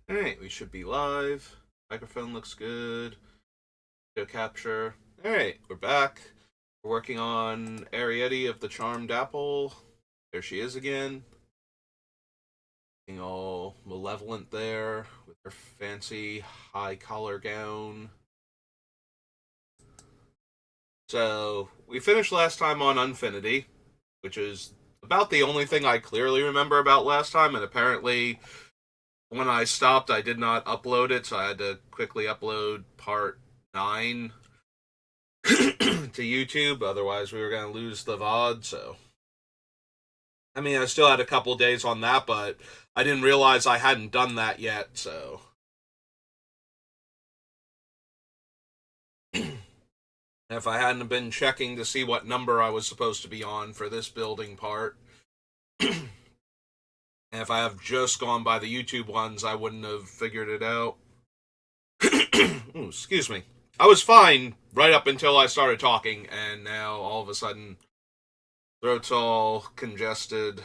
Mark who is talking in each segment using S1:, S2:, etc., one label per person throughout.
S1: Alright, we should be live. Microphone looks good. Video capture. Alright, we're back. We're working on Eriette of the Charmed Apple. There she is again. Looking all malevolent there with her fancy high collar gown. So, we finished last time on Unfinity, which is about the only thing I clearly remember about last time, and apparently when I stopped, I did not upload it, so I had to quickly upload part 9 to YouTube. Otherwise, we were going to lose the VOD, so. I mean, I still had a couple days on that, but I didn't realize I hadn't done that yet, so. If I hadn't been checking to see what number I was supposed to be on for this building part, and if I have just gone by the YouTube ones, I wouldn't have figured it out. Ooh, excuse me. I was fine right up until I started talking, and now all of a sudden, throat's all congested.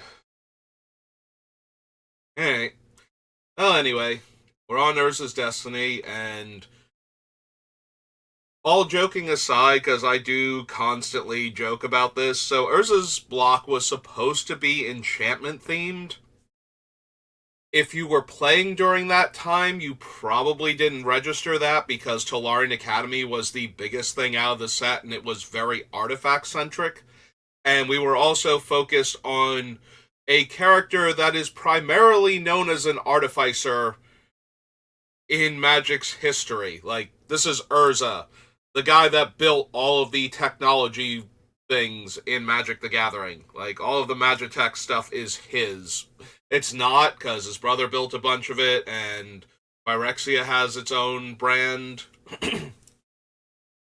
S1: Alright. Well, anyway, we're on Urza's Destiny, and all joking aside, because I do constantly joke about this, so Urza's block was supposed to be enchantment themed. If you were playing during that time, you probably didn't register that because Tolarian Academy was the biggest thing out of the set and it was very artifact-centric. And we were also focused on a character that is primarily known as an artificer in Magic's history. Like, this is Urza, the guy that built all of the technology things in Magic the Gathering. Like, all of the Magitech stuff is his. It's not, because his brother built a bunch of it, and Phyrexia has its own brand.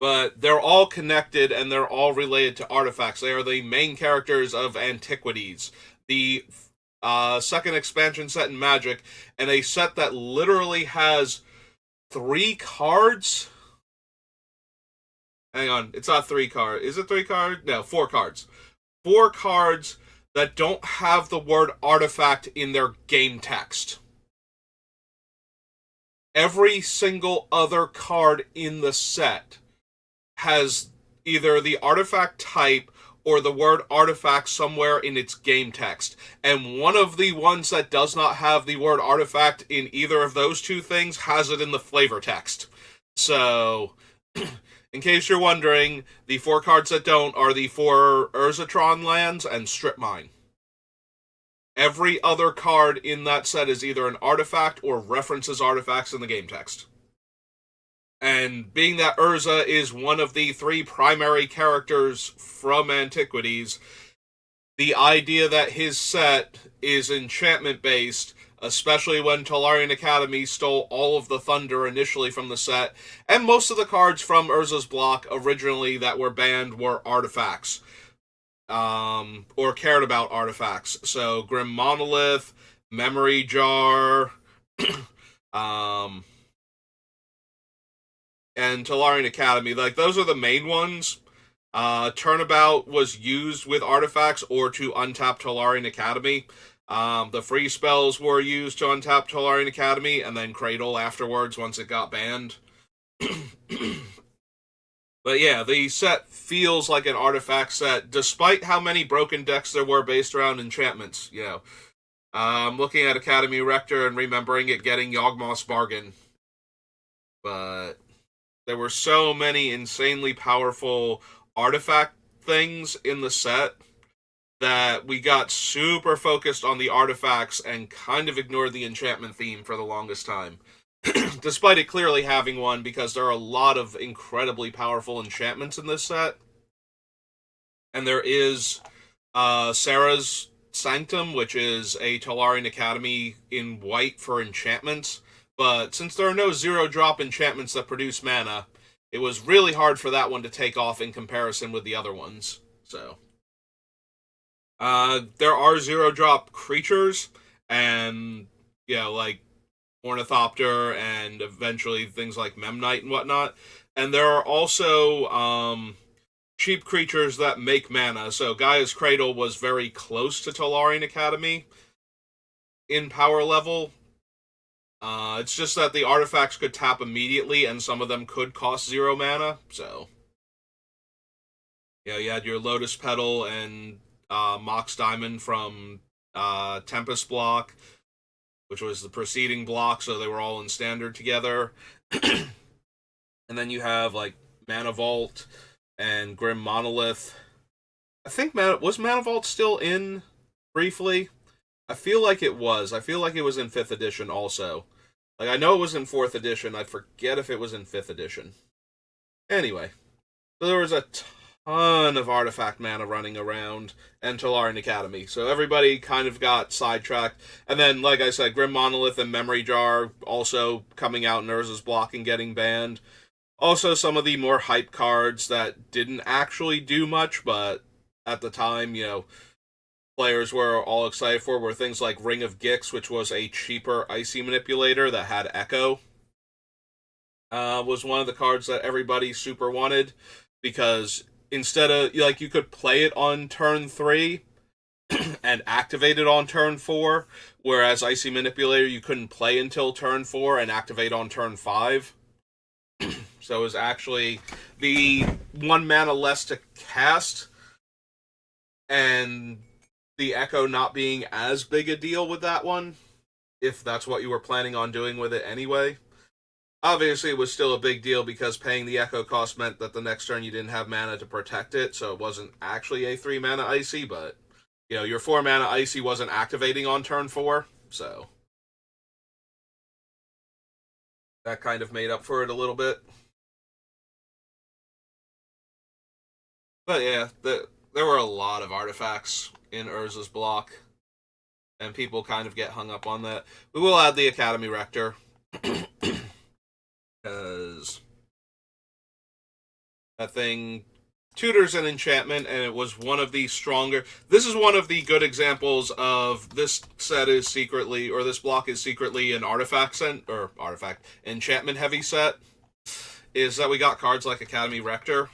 S1: But they're all connected, and they're all related to artifacts. They are the main characters of Antiquities, the second expansion set in Magic, and a set that literally has 3 cards? Hang on, it's not 3 cards. Is it 3 cards? No, 4 cards. 4 cards that don't have the word artifact in their game text. Every single other card in the set has either the artifact type or the word artifact somewhere in its game text. And one of the ones that does not have the word artifact in either of those two things has it in the flavor text. So, in case you're wondering, the 4 cards that don't are the 4 Urzatron lands and Strip Mine. Every other card in that set is either an artifact or references artifacts in the game text. And being that Urza is one of the 3 primary characters from Antiquities, the idea that his set is enchantment-based, especially when Tolarian Academy stole all of the thunder initially from the set, and most of the cards from Urza's block originally that were banned were artifacts, or cared about artifacts. So Grim Monolith, Memory Jar, and Tolarian Academy. Like, those are the main ones. Turnabout was used with artifacts or to untap Tolarian Academy. The free spells were used to untap Tolarian Academy, and then Cradle afterwards once it got banned. But yeah, the set feels like an artifact set, despite how many broken decks there were based around enchantments. You know, I'm looking at Academy Rector and remembering it getting Yawgmoth's Bargain. But there were so many insanely powerful artifact things in the set that we got super focused on the artifacts and kind of ignored the enchantment theme for the longest time. Despite it clearly having one, because there are a lot of incredibly powerful enchantments in this set. And there is Sarah's Sanctum, which is a Tolarian Academy in white for enchantments. But since there are no 0-drop enchantments that produce mana, it was really hard for that one to take off in comparison with the other ones. So, there are 0-drop creatures, and, yeah, like Ornithopter, and eventually things like Memnite and whatnot. And there are also cheap creatures that make mana. So Gaia's Cradle was very close to Tolarian Academy in power level. It's just that the artifacts could tap immediately, and some of them could cost 0 mana. So, yeah, you had your Lotus Petal and Mox Diamond from Tempest block, which was the preceding block, so they were all in standard together. And then you have like Mana Vault and Grim Monolith. I think was Mana Vault still in briefly? I feel like it was. I feel like it was in 5th edition also. Like, I know it was in 4th edition. I forget if it was in 5th edition. Anyway, so there was a ton of artifact mana running around and Tolarian Academy. So everybody kind of got sidetracked. And then, like I said, Grim Monolith and Memory Jar also coming out in Urza's block and getting banned. Also, some of the more hype cards that didn't actually do much, but at the time, players were all excited for were things like Ring of Gix, which was a cheaper Icy manipulator that had Echo. Was one of the cards that everybody super wanted, because instead of, you could play it on turn 3 and activate it on turn 4, whereas Icy Manipulator you couldn't play until turn 4 and activate on turn 5. So it was actually the 1 mana less to cast, and the Echo not being as big a deal with that one, if that's what you were planning on doing with it anyway. Obviously, it was still a big deal because paying the Echo cost meant that the next turn you didn't have mana to protect it, so it wasn't actually a 3 mana Icy, but, your 4 mana Icy wasn't activating on turn 4, so that kind of made up for it a little bit. But yeah, there were a lot of artifacts in Urza's block, and people kind of get hung up on that. We will add the Academy Rector, because that thing tutors an enchantment, and it was one of the stronger. This is one of the good examples of this set is secretly, or this block is secretly an artifact enchantment heavy set. Is that we got cards like Academy Rector.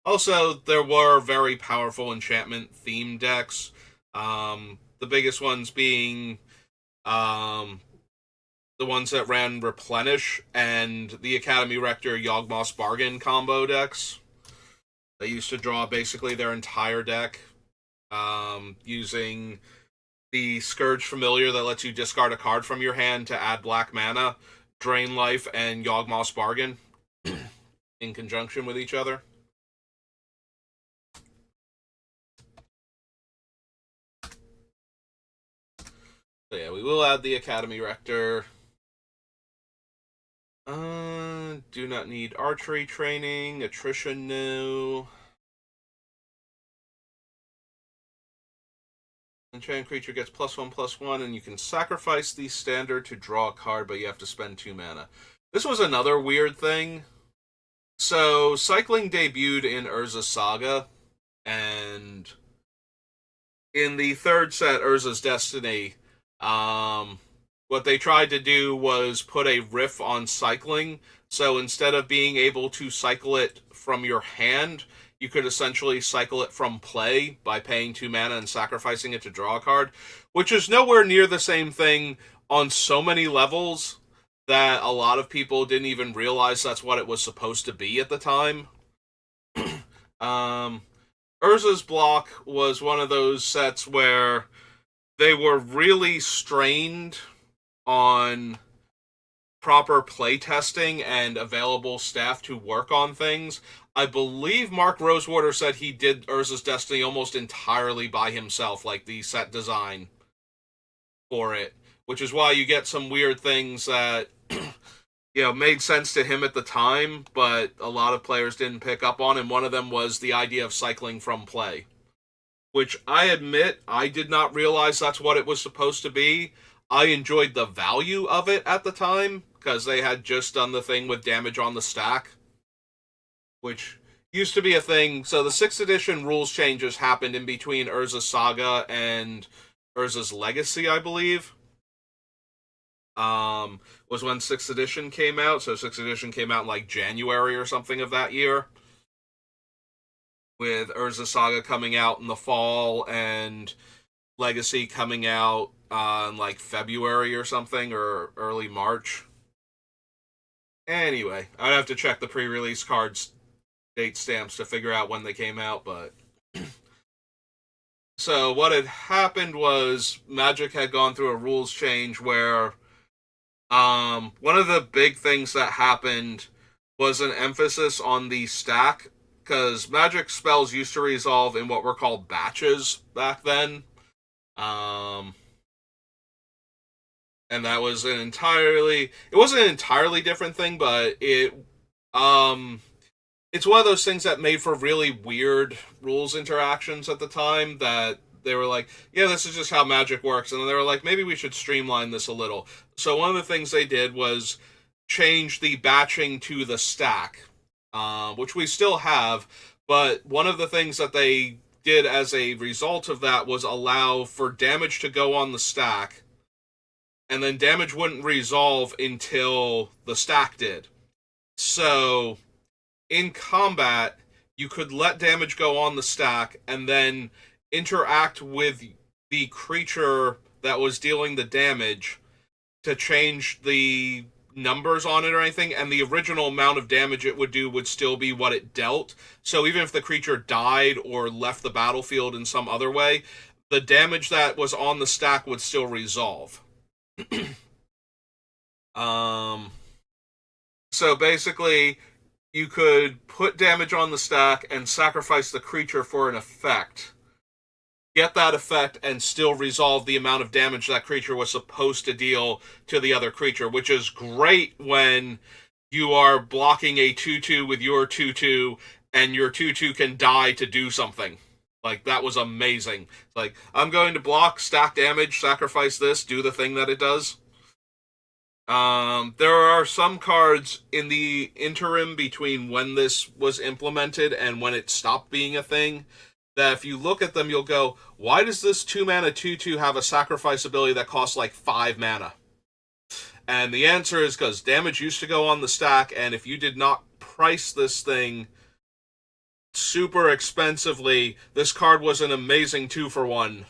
S1: Also, there were very powerful enchantment themed decks. The biggest ones being the ones that ran Replenish and the Academy Rector Yawgmoth's Bargain combo decks. They used to draw basically their entire deck using the Scourge Familiar that lets you discard a card from your hand to add black mana, Drain Life, and Yawgmoth's Bargain in conjunction with each other. So yeah, we will add the Academy Rector. Do not need archery training. Attrition, no. Enchanted creature gets +1/+1, and you can sacrifice the standard to draw a card, but you have to spend 2 mana. This was another weird thing. So, cycling debuted in Urza's Saga, and in the 3rd set, Urza's Destiny, what they tried to do was put a riff on cycling. So instead of being able to cycle it from your hand, you could essentially cycle it from play by paying 2 mana and sacrificing it to draw a card, which is nowhere near the same thing on so many levels that a lot of people didn't even realize that's what it was supposed to be at the time. Urza's block was one of those sets where they were really strained on proper playtesting and available staff to work on things. I believe Mark Rosewater said he did Urza's Destiny almost entirely by himself, like the set design for it, which is why you get some weird things that made sense to him at the time, but a lot of players didn't pick up on, and one of them was the idea of cycling from play, which I admit I did not realize that's what it was supposed to be. I enjoyed the value of it at the time, because they had just done the thing with damage on the stack, which used to be a thing. So the 6th edition rules changes happened in between Urza's Saga and Urza's Legacy, I believe. Was when 6th edition came out. So 6th edition came out in like January or something of that year, with Urza's Saga coming out in the fall, and Legacy coming out in like February or something, or early March. Anyway, I'd have to check the pre-release cards date stamps to figure out when they came out, but so what had happened was Magic had gone through a rules change where one of the big things that happened was an emphasis on the stack, because Magic spells used to resolve in what were called batches back then. Um, and that was it wasn't an entirely different thing, but um, it's one of those things that made for really weird rules interactions at the time that they were like, yeah, this is just how Magic works. And then they were like, maybe we should streamline this a little. So one of the things they did was change the batching to the stack, which we still have. But one of the things that they did as a result of that was allow for damage to go on the stack, and then damage wouldn't resolve until the stack did. So in combat, you could let damage go on the stack and then interact with the creature that was dealing the damage to change the numbers on it or anything, and the original amount of damage it would do would still be what it dealt. So even if the creature died or left the battlefield in some other way, the damage that was on the stack would still resolve. um so basically you could put damage on the stack and sacrifice the creature for an effect, get that effect, and still resolve the amount of damage that creature was supposed to deal to the other creature, which is great when you are blocking a 2/2 with your 2/2 and your 2/2 can die to do something. Like, that was amazing. Like, I'm going to block, stack damage, sacrifice this, do the thing that it does. There are some cards in the interim between when this was implemented and when it stopped being a thing that if you look at them, you'll go, why does this 2-mana 2/2 have a sacrifice ability that costs like 5 mana? And the answer is because damage used to go on the stack, and if you did not price this thing super expensively, this card was an amazing 2-for-1.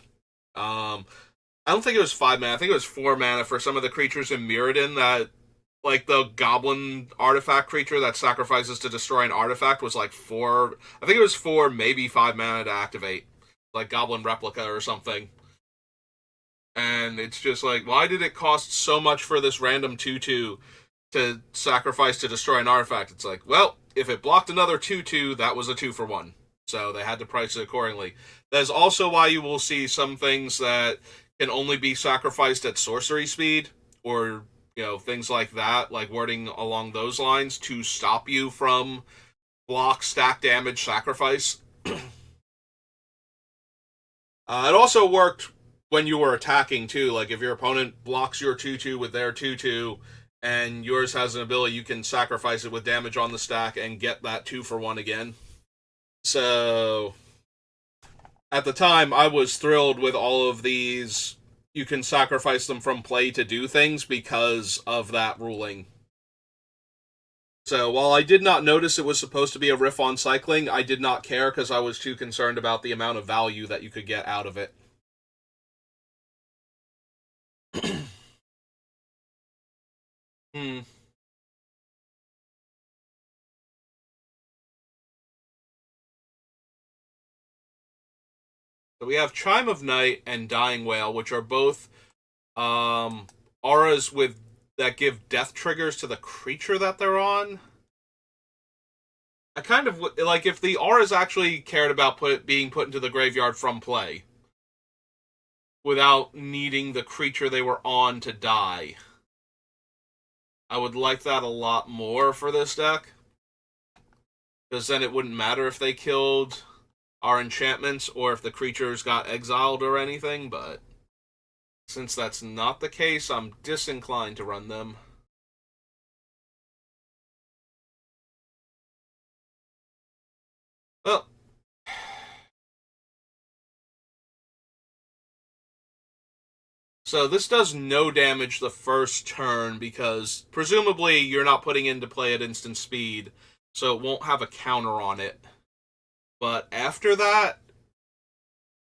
S1: I don't think it was 5 mana. I think it was 4 mana for some of the creatures in Mirrodin that, like the goblin artifact creature that sacrifices to destroy an artifact was like 4. I think it was 4, maybe 5 mana to activate. Like Goblin Replica or something. And it's just like, why did it cost so much for this random 2/2 to sacrifice to destroy an artifact? It's like, well, if it blocked another 2/2, that was a 2-for-1. So they had to price it accordingly. That is also why you will see some things that can only be sacrificed at sorcery speed, or things like that, like wording along those lines to stop you from block, stack damage, sacrifice. It also worked when you were attacking too. Like if your opponent blocks your 2/2 with their 2/2 and yours has an ability, you can sacrifice it with damage on the stack and get that 2-for-1 again. So at the time, I was thrilled with all of these. You can sacrifice them from play to do things because of that ruling. So while I did not notice it was supposed to be a riff on cycling, I did not care because I was too concerned about the amount of value that you could get out of it. hmm. So we have Chime of Night and Dying Whale, which are both auras with that give death triggers to the creature that they're on. I kind of like if the auras actually cared about being put into the graveyard from play without needing the creature they were on to die. I would like that a lot more for this deck, because then it wouldn't matter if they killed our enchantments or if the creatures got exiled or anything, but since that's not the case, I'm disinclined to run them. Well, so this does no damage the first turn because presumably you're not putting into play at instant speed, so it won't have a counter on it. But after that,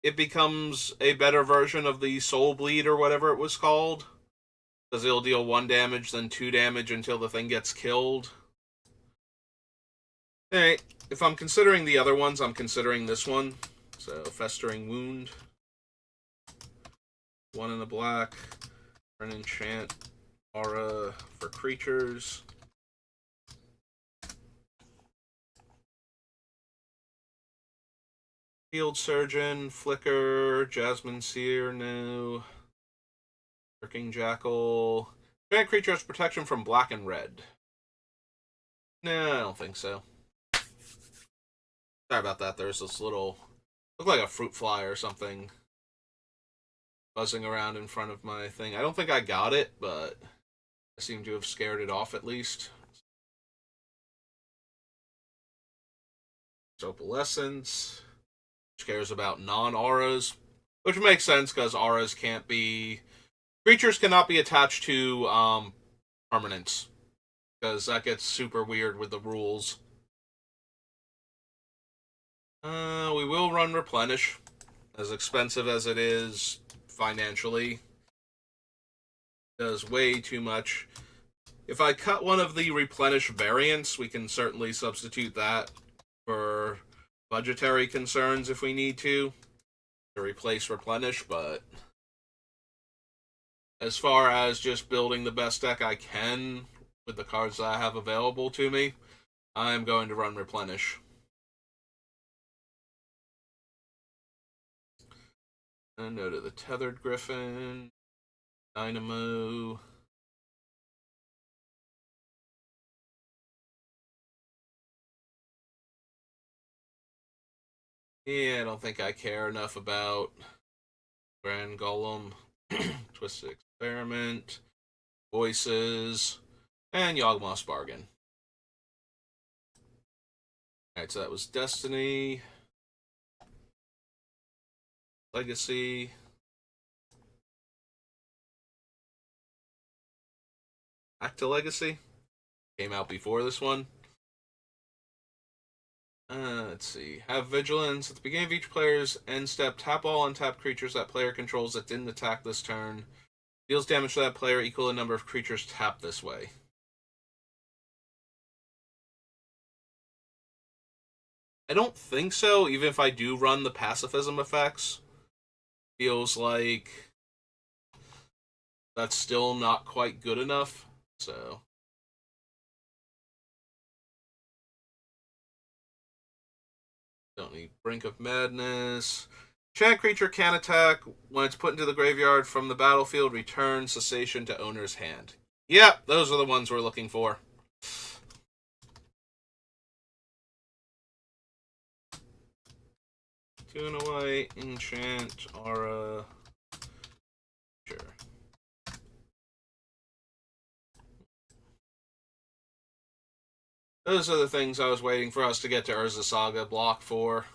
S1: it becomes a better version of the Soul Bleed or whatever it was called. Because it'll deal 1 damage, then 2 damage until the thing gets killed. Alright, if I'm considering the other ones, I'm considering this one. So, Festering Wound. 1 in the black. An enchant aura for creatures. Field Surgeon, Flicker, Jasmine Seer, no. Lurking Jackal. Giant creature has protection from black and red. No, I don't think so. Sorry about that. There's this little, look like a fruit fly or something, buzzing around in front of my thing. I don't think I got it, but I seem to have scared it off at least. Opalescence, which cares about non-auras, which makes sense because auras can't be, creatures cannot be attached to permanents, because that gets super weird with the rules. We will run Replenish, as expensive as it is financially. Does way too much. If I cut one of the Replenish variants, we can certainly substitute that for budgetary concerns if we need to replace Replenish, but as far as just building the best deck I can with the cards that I have available to me, I'm going to run Replenish. And go to the Tethered Griffin, Dynamo. Yeah, I don't think I care enough about Grand Golem, Twisted Experiment, Voices, and Yawgmoth's Bargain. Alright, so that was Destiny, Legacy, back to Legacy. Came out before this one. Let's see. Have Vigilance. At the beginning of each player's end step, tap all untapped creatures that player controls that didn't attack this turn. Deals damage to that player equal to the number of creatures tapped this way. I don't think so, even if I do run the pacifism effects. Feels like that's still not quite good enough, so... Don't need Brink of Madness. Enchant creature can attack. When it's put into the graveyard from the battlefield, return cessation to owner's hand. Yep, those are the ones we're looking for. Two and a white, enchant, aura. Sure. Those are the things I was waiting for us to get to Urza Saga block for.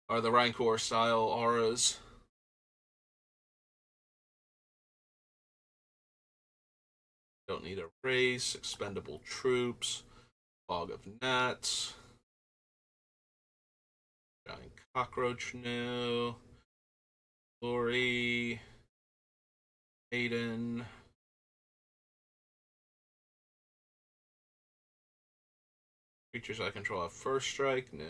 S1: Are the Rancor style auras. Don't need a race, expendable troops, fog of gnats, giant cockroach, no, glory, maiden, creatures I control have first strike, no.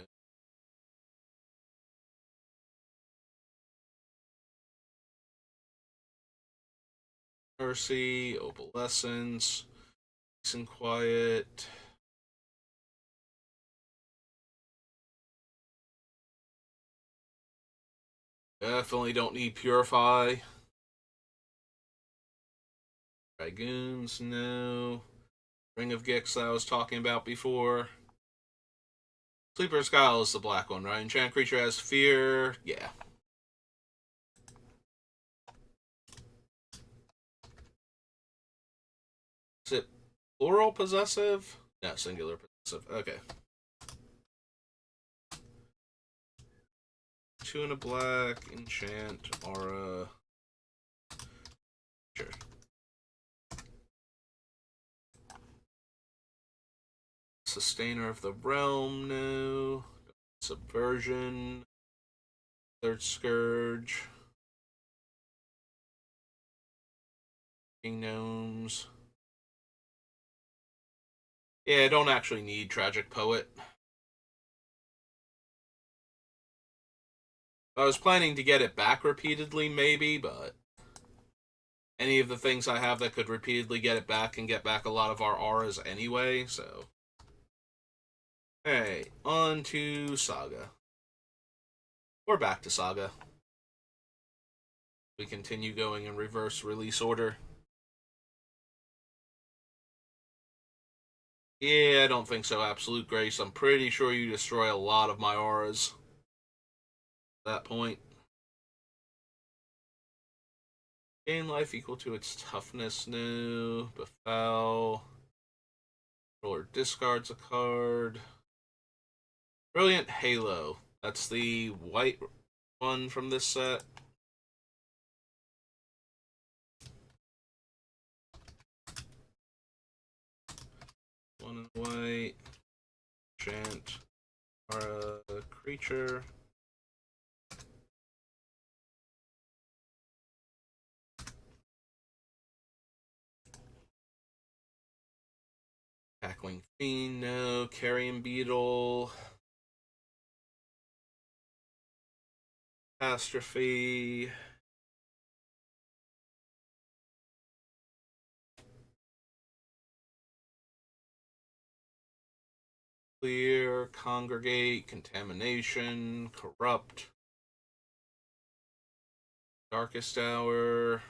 S1: Mercy, Opalescence, Peace and Quiet. Definitely don't need Purify. Dragoons, no. Ring of Gix that I was talking about before. Sleeper's Guile is the black one, right? Enchant creature has fear. Yeah. Is it plural possessive? No, singular possessive. Okay. Two and a black, enchant, aura. Sure. Sustainer of the Realm, no. Subversion. Third Scourge. King Gnomes. Yeah, I don't actually need Tragic Poet. I was planning to get it back repeatedly, maybe, but any of the things I have that could repeatedly get it back and get back a lot of our auras anyway, so. Hey, on to Saga. Or back to Saga. We continue going in reverse release order. Yeah, I don't think so, Absolute Grace. I'm pretty sure you destroy a lot of my auras at that point. Gain life equal to its toughness. No. Befell. Controller discards a card. Brilliant Halo. That's the white one from this set. One in white. Enchant. Aura creature. Cackling Fiend, no. Carrion Beetle. Catastrophe. Clear, Congregate, Contamination, Corrupt. Darkest Hour.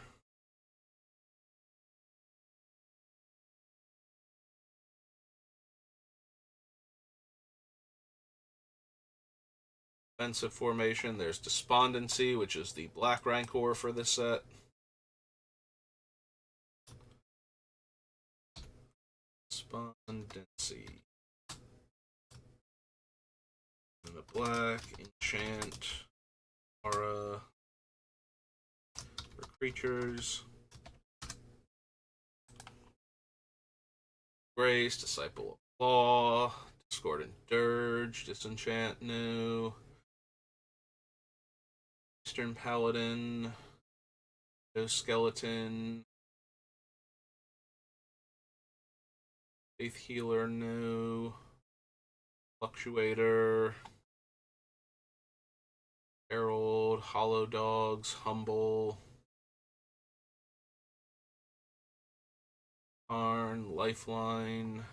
S1: Defensive formation. There's Despondency, which is the black Rancor for this set. Despondency. And the black, enchant, aura for creatures. Grace, Disciple of Law, Discordant Dirge, Disenchant, no. Eastern Paladin, no Skeleton, Faith Healer, no. Fluctuator, Herald, Hollow Dogs, Humble, Arn, Lifeline,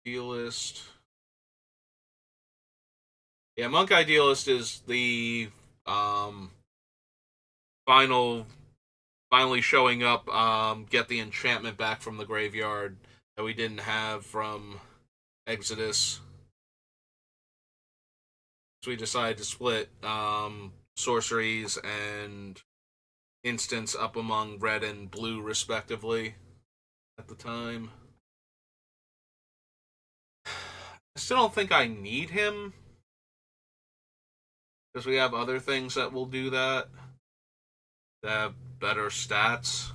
S1: Idealist. Yeah, Monk Idealist is the finally showing up, get the enchantment back from the graveyard that we didn't have from Exodus. So we decided to split sorceries and instants up among red and blue, respectively, at the time. I still don't think I need him, because we have other things that will do that have better stats.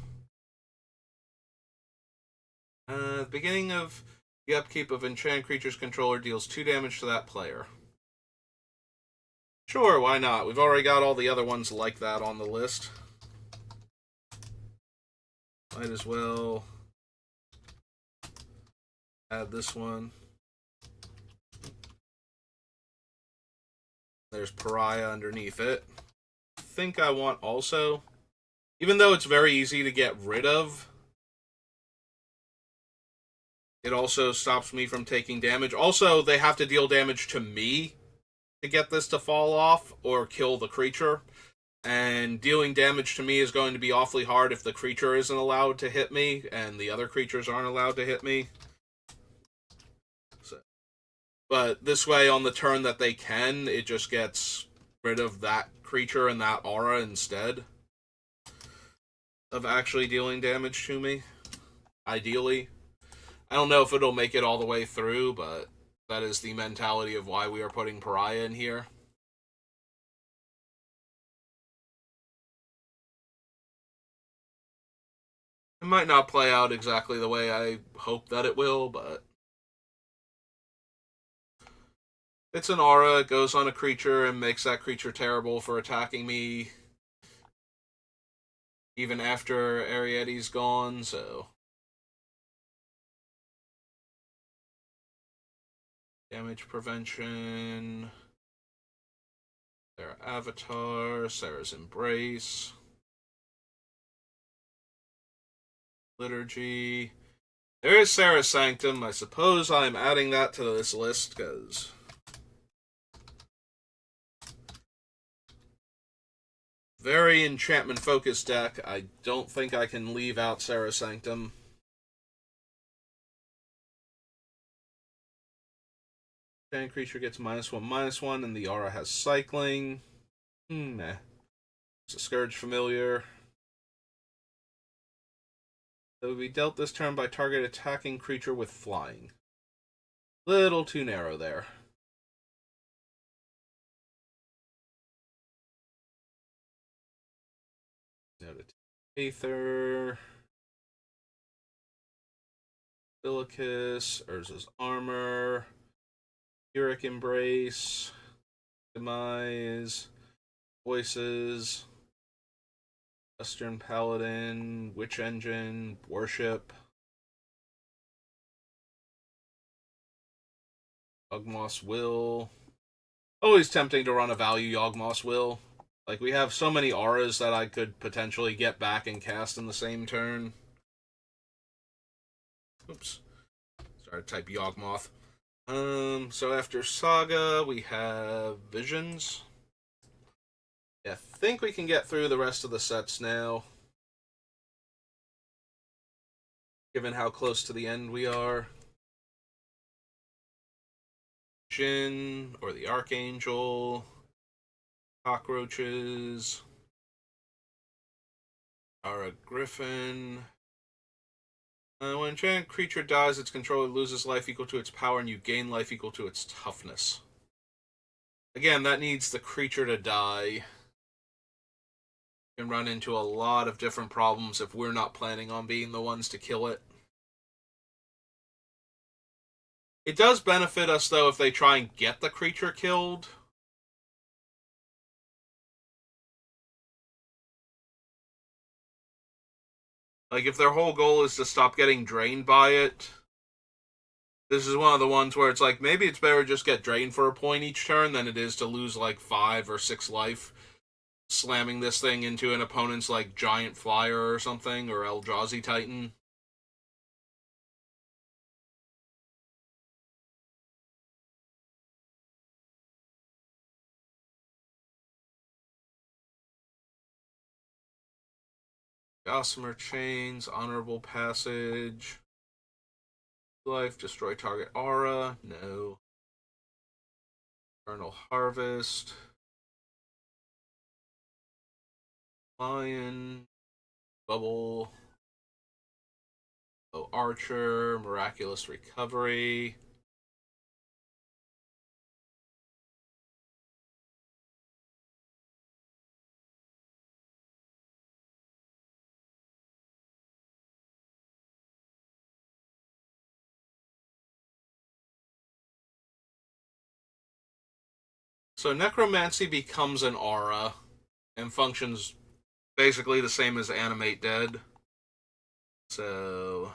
S1: The beginning of the upkeep of enchant creature's controller deals 2 damage to that player. Sure, why not? We've already got all the other ones like that on the list. Might as well add this one. There's Pariah underneath it. I think I want also, even though it's very easy to get rid of, it also stops me from taking damage. Also, they have to deal damage to me to get this to fall off or kill the creature. And dealing damage to me is going to be awfully hard if the creature isn't allowed to hit me and the other creatures aren't allowed to hit me. So, but this way, on the turn that they can, it just gets rid of that creature and that aura instead of actually dealing damage to me. Ideally. I don't know if it'll make it all the way through, but that is the mentality of why we are putting Pariah in here. It might not play out exactly the way I hope that it will, but It's an aura, it goes on a creature and makes that creature terrible for attacking me even after Eriette's gone, so. Damage prevention. Their avatar, Sarah's embrace. Liturgy. There is Sarah's Sanctum. I suppose I'm adding that to this list because very enchantment focused deck. I don't think I can leave out Sarah's Sanctum. Giant creature gets -1/-1, and the aura has cycling. Nah. It's a Scourge familiar. It would be dealt this turn by target attacking creature with flying. Little too narrow there. Noted. Aether. Silicus. Urza's Armor. Pyrrhic Embrace. Demise. Voices. Western Paladin. Witch Engine. Worship. Yawgmoth's Will. Always tempting to run a value Yawgmoth's Will. Like, we have so many auras that I could potentially get back and cast in the same turn. Oops. Sorry to type Yawgmoth. So after Saga, we have Visions. Yeah, I think we can get through the rest of the sets now, given how close to the end we are. Jin, or the Archangel. Cockroaches. Ara Griffin. When an enchanted creature dies, its controller loses life equal to its power, and you gain life equal to its toughness. Again, that needs the creature to die. You can run into a lot of different problems if we're not planning on being the ones to kill it. It does benefit us, though, if they try and get the creature killed. Like, if their whole goal is to stop getting drained by it, this is one of the ones where it's like, maybe it's better to just get drained for a point each turn than it is to lose, like, 5 or 6 life, slamming this thing into an opponent's, like, Giant Flyer or something, or Eldrazi Titan. Gossamer Chains, Honorable Passage. Life, destroy target aura. No. Eternal Harvest. Lion. Bubble. Oh, Archer. Miraculous Recovery. So Necromancy becomes an aura and functions basically the same as Animate Dead. So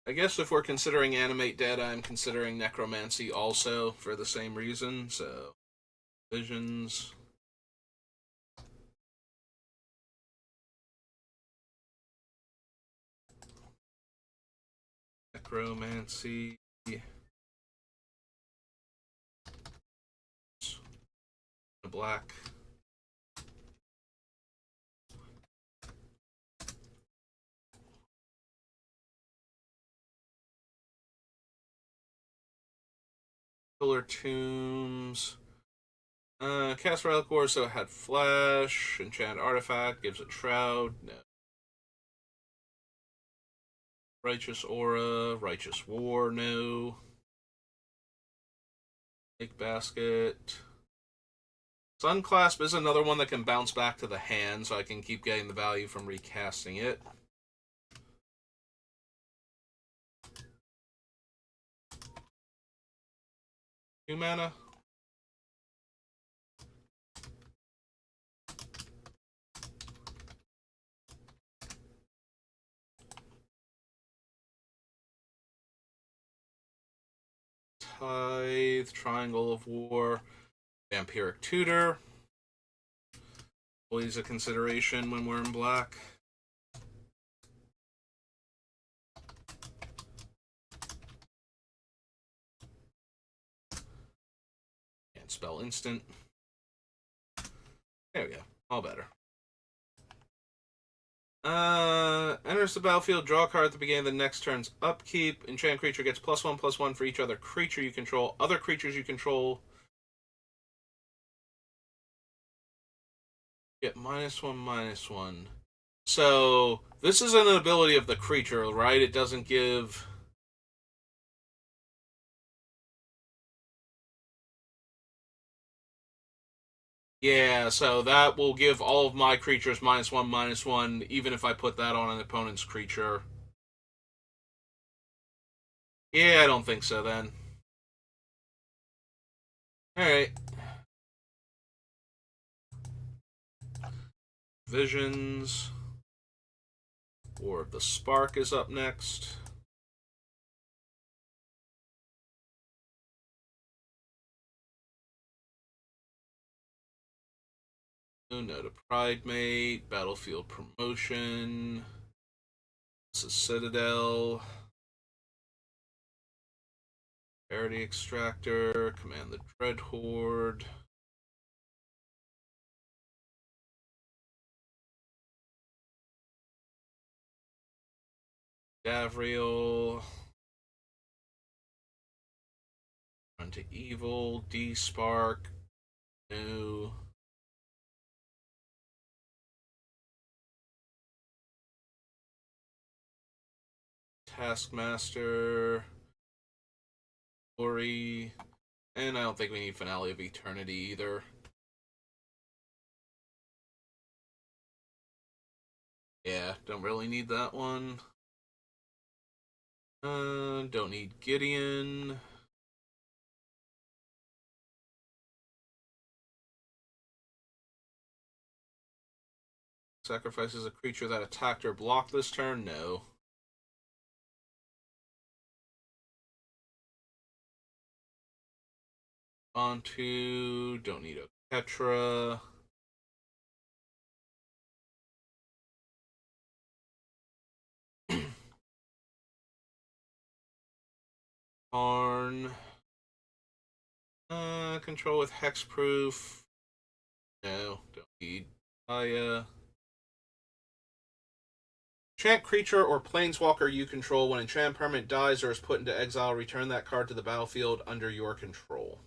S1: I guess if we're considering Animate Dead, I'm considering Necromancy also for the same reason. So Visions. Necromancy. Black. Pillar Tombs. Cast Relic War, so it had Flash. Enchant Artifact gives it Shroud. No. Righteous Aura. Righteous War. No. Make basket. Sunclasp is another one that can bounce back to the hand, so I can keep getting the value from recasting it. Two mana. Tithe, Triangle of War, Vampiric Tutor. Always a consideration when we're in black. And spell instant. There we go. All better. Enters the battlefield, draw a card at the beginning of the next turn's upkeep. Enchant creature gets +1/+1 for each other creature you control. Other creatures you control get -1/-1. So this is an ability of the creature, right? It doesn't give. Yeah, so that will give all of my creatures -1/-1, even if I put that on an opponent's creature. Yeah, I don't think so then. Alright. Visions. War of the Spark is up next. No to Pridemate, Battlefield Promotion. This is Citadel. Parity Extractor, Command the Dread Horde. Gavriel. Run to Evil, D-Spark. No. Taskmaster. Glory. And I don't think we need Finale of Eternity either. Yeah, don't really need that one. Don't need Gideon. Sacrifices a creature that attacked or blocked this turn? No. Onto, don't need a Ketra. Karn. Control with Hexproof. No, don't need Aya. Enchant creature or planeswalker you control. When enchant permanent dies or is put into exile, return that card to the battlefield under your control.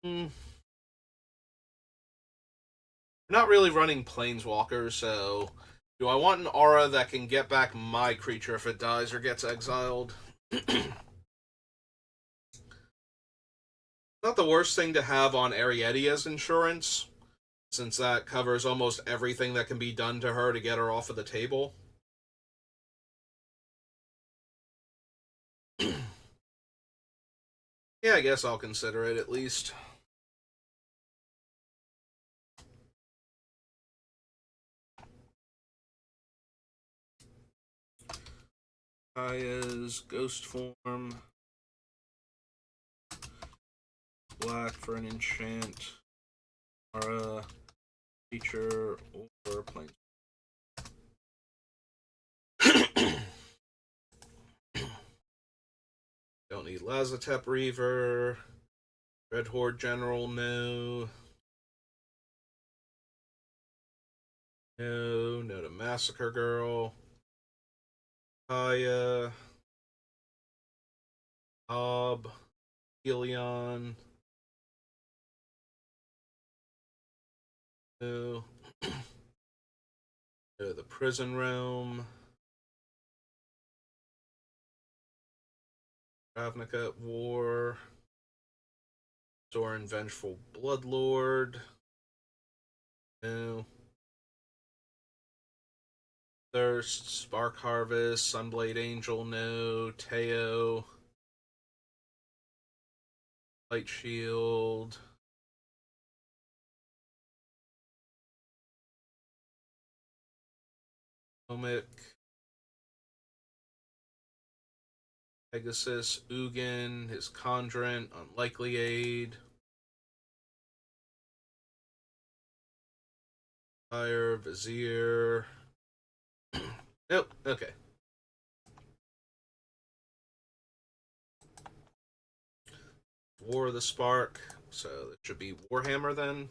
S1: We're not really running planeswalkers, so do I want an aura that can get back my creature if it dies or gets exiled? Not the worst thing to have on Eriette as insurance, since that covers almost everything that can be done to her to get her off of the table. Yeah, I guess I'll consider it at least. Kaya's Ghost Form. Black for an enchant. Aura, feature, or plane. Don't need Lazotep Reaver. Red Horde General, no. No, no to Massacre Girl. Kaya. Hob. Helion. No. No, the Prison Realm. Ravnica at war. Zoran Vengeful Bloodlord. No. Thirst, Spark Harvest, Sunblade Angel, no. Teo. Light Shield. Omic. Pegasus, Ugin, his Conjurant, Unlikely Aid. Fire, Vizier. Nope, okay. War of the Spark. So it should be Warhammer then.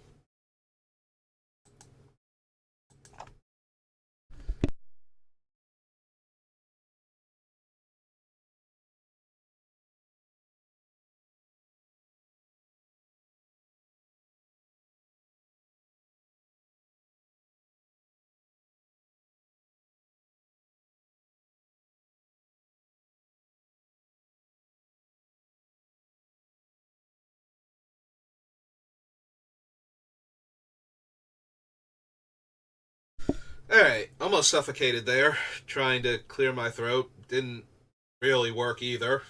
S1: Alright, almost suffocated there, trying to clear my throat. Didn't really work either.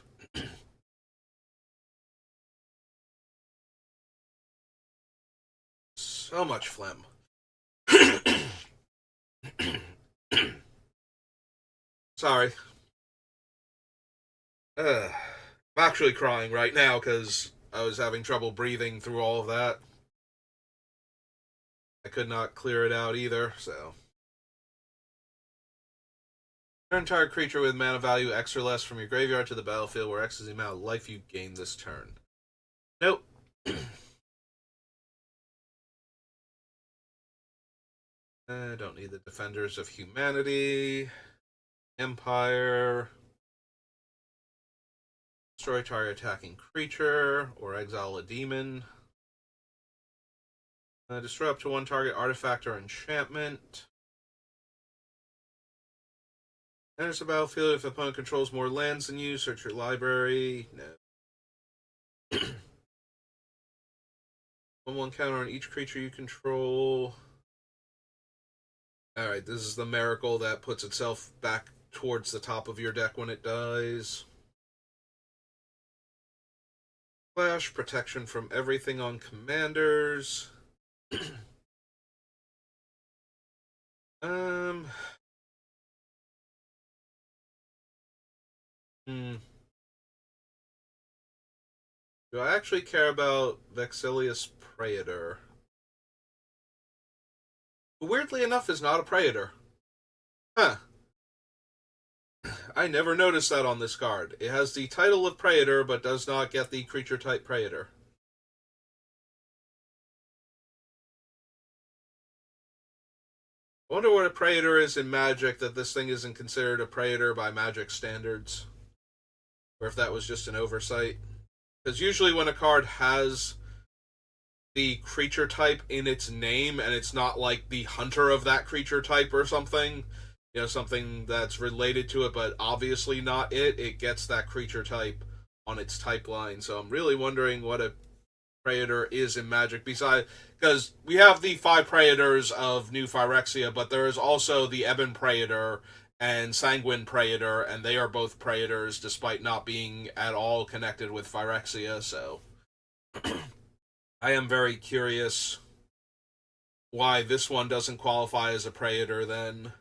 S1: So much phlegm. Sorry. I'm actually crying right now because I was having trouble breathing through all of that. I could not clear it out either, so. Turn target creature with mana value X or less from your graveyard to the battlefield, where X is the amount of life you gain this turn. Nope. I don't need the Defenders of Humanity. Empire. Destroy target attacking creature, or exile a demon. Destroy up to one target artifact or enchantment. Enters the battlefield if the opponent controls more lands than you. Search your library. No. 1/1 counter on each creature you control. Alright, this is the miracle that puts itself back towards the top of your deck when it dies. Flash, protection from everything on commanders. Do I actually care about Vexilius Praetor? Who, weirdly enough, is not a Praetor. Huh. I never noticed that on this card. It has the title of Praetor, but does not get the creature type Praetor. I wonder what a Praetor is in Magic that this thing isn't considered a Praetor by Magic standards. Or if that was just an oversight. Because usually when a card has the creature type in its name and it's not like the hunter of that creature type or something, you know, something that's related to it but obviously not it, it gets that creature type on its type line. So I'm really wondering what a Praetor is in Magic, besides, because we have the 5 Praetors of New Phyrexia, but there is also the Ebon Praetor and Sanguine Praetor, and they are both Praetors despite not being at all connected with Phyrexia, so I am very curious why this one doesn't qualify as a Praetor then.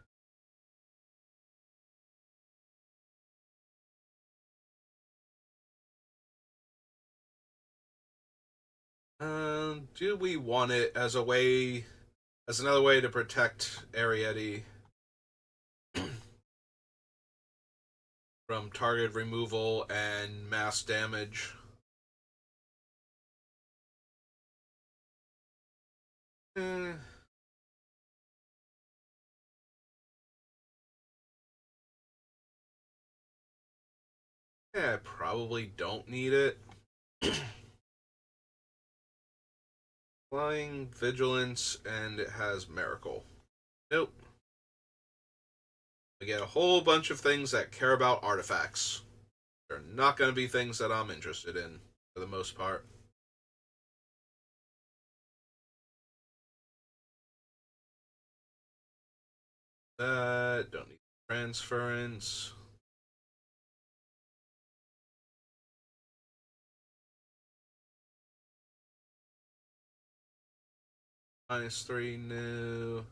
S1: Do we want it as a way, as another way to protect Eriette from target removal and mass damage? Eh. Yeah, I probably don't need it. Flying, Vigilance, and it has Miracle. Nope. We get a whole bunch of things that care about artifacts. They're not going to be things that I'm interested in for the most part. That don't need transference. -3, no.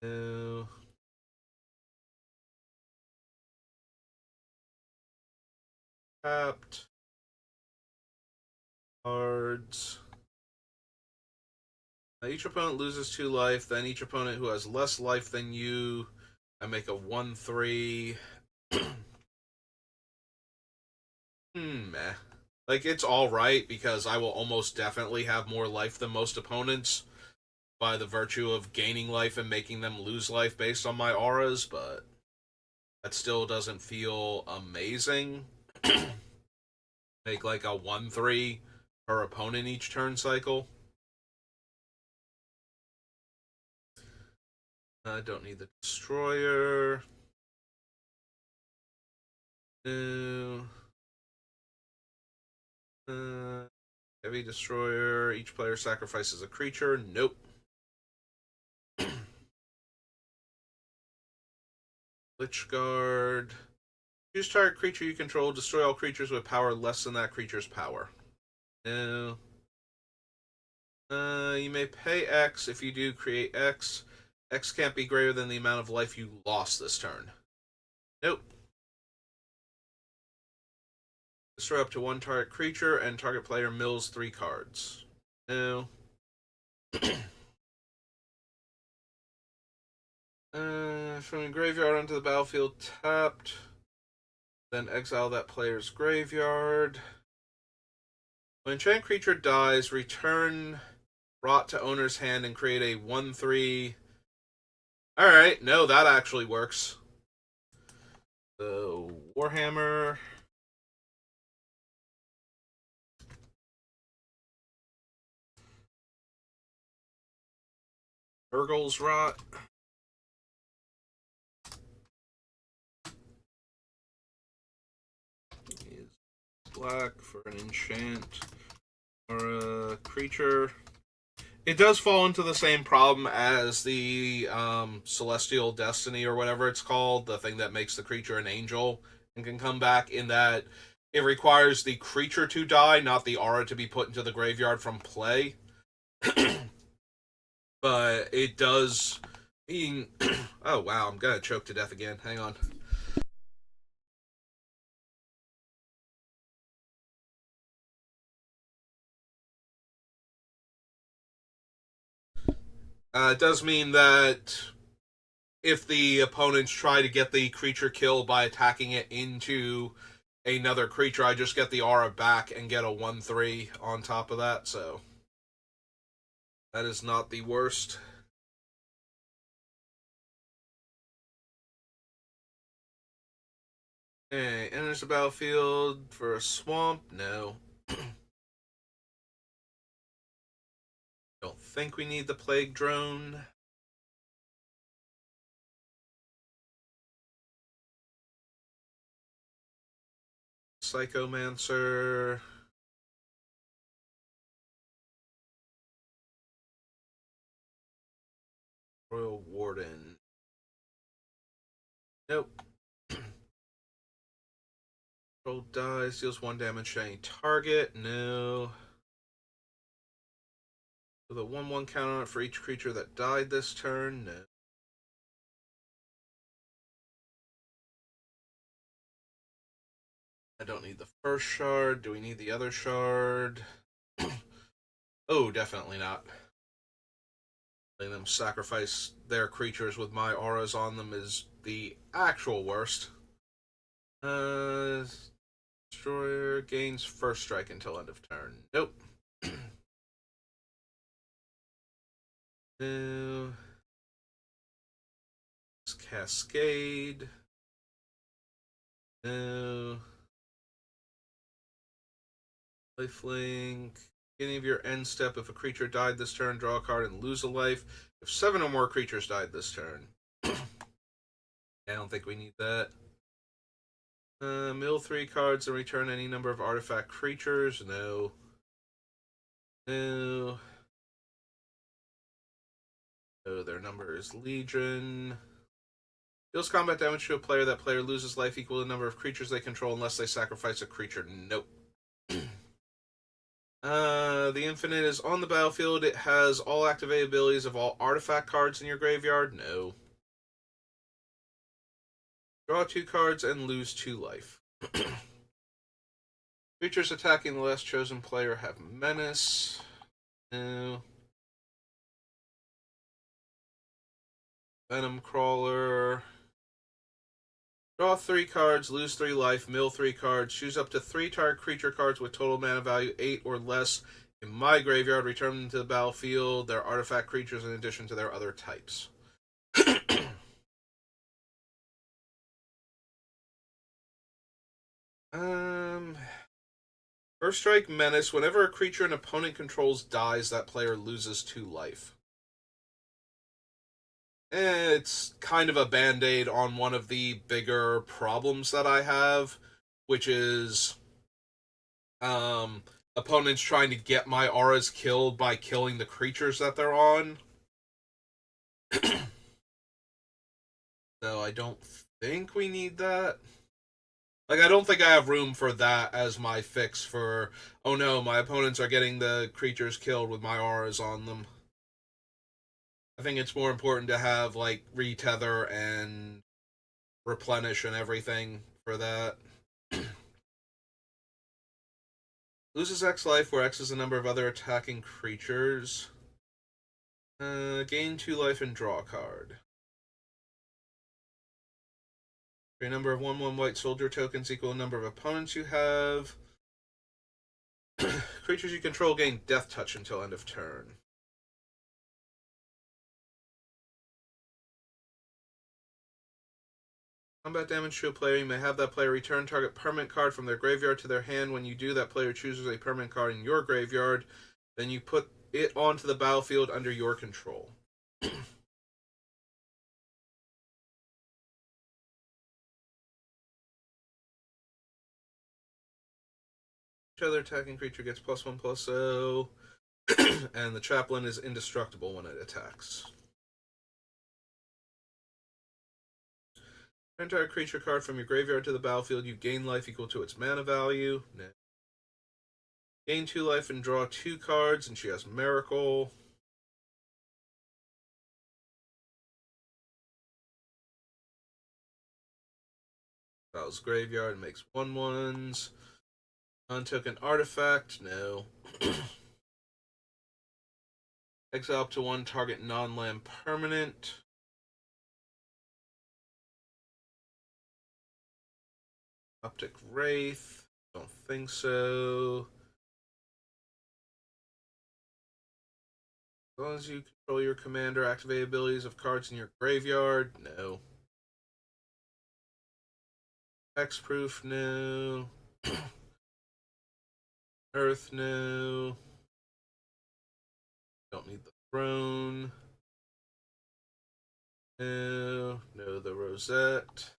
S1: No. Tapped. Cards. Each opponent loses 2 life, then each opponent who has less life than you, I make a 1/3. Meh. Like, it's alright, because I will almost definitely have more life than most opponents by the virtue of gaining life and making them lose life based on my auras, but that still doesn't feel amazing. Make like a 1/3 per opponent each turn cycle. I don't need the destroyer. No. Heavy destroyer. Each player sacrifices a creature. Nope. Lich Guard. Choose target creature you control. Destroy all creatures with power less than that creature's power. No. You may pay X. If you do, create X. X can't be greater than the amount of life you lost this turn. Nope. Destroy up to 1 target creature, and target player mills 3 cards. No. From the graveyard onto the battlefield tapped. Then exile that player's graveyard. When enchant creature dies, return rot to owner's hand and create a 1/3. Alright, no, that actually works. The Warhammer. Urgle's Rot. Is black for an enchant or a creature. It does fall into the same problem as the Celestial Destiny or whatever it's called, the thing that makes the creature an angel and can come back, in that it requires the creature to die, not the aura to be put into the graveyard from play. But it does mean... Oh, wow, I'm gonna choke to death again. Hang on. It does mean that if the opponents try to get the creature killed by attacking it into another creature, I just get the aura back and get a 1/3 on top of that, so that is not the worst. Okay, enters the battlefield for a swamp? No. Don't think we need the Plague Drone. Psychomancer. Royal Warden. Nope. Roll dies, deals 1 damage to any target. No. With a 1/1 count on it for each creature that died this turn. No. I don't need the first shard. Do we need the other shard? Oh, definitely not. Letting them sacrifice their creatures with my auras on them is the actual worst. Destroyer gains first strike until end of turn. Nope. No. Cascade. No. Lifelink. Beginning of your end step, if a creature died this turn, draw a card and lose a life. If 7 or more creatures died this turn. I don't think we need that. Mill 3 cards and return any number of artifact creatures. No. No. Oh, their number is Legion. Deals combat damage to a player. That player loses life equal to the number of creatures they control unless they sacrifice a creature. Nope. The Infinite is on the battlefield. It has all activated abilities of all artifact cards in your graveyard. No. Draw 2 cards and lose 2 life. Creatures attacking the last chosen player have Menace. No. Venom Crawler. Draw 3 cards, lose 3 life, mill 3 cards, choose up to 3 target creature cards with total mana value 8 or less in my graveyard, return them to the battlefield. They're artifact creatures in addition to their other types. First Strike Menace. Whenever a creature an opponent controls dies, that player loses 2 life. It's kind of a band-aid on one of the bigger problems that I have, which is opponents trying to get my auras killed by killing the creatures that they're on. So I don't think we need that. Like, I don't think I have room for that as my fix for, oh no, my opponents are getting the creatures killed with my auras on them. I think it's more important to have, like, retether and replenish and everything for that. Loses X life, where X is the number of other attacking creatures. Gain 2 life and draw a card. For a number of 1/1 white soldier tokens equal to the number of opponents you have. Creatures you control gain Death Touch until end of turn. Combat damage to a player. You may have that player return target permanent card from their graveyard to their hand. When you do, that player chooses a permanent card in your graveyard. Then you put it onto the battlefield under your control. Each other attacking creature gets +1/+0. And the chaplain is indestructible when it attacks. Enter a creature card from your graveyard to the battlefield. You gain life equal to its mana value. Nah. Gain 2 life and draw 2 cards, and she has Miracle. Battle's graveyard makes 1/1s. Non-token artifact, no. Exile up to 1 target non-land permanent. Optic Wraith, don't think so. As long as you control your commander, activate abilities of cards in your graveyard, no. Hexproof, no. Earth, no. Don't need the throne. No. No, the rosette.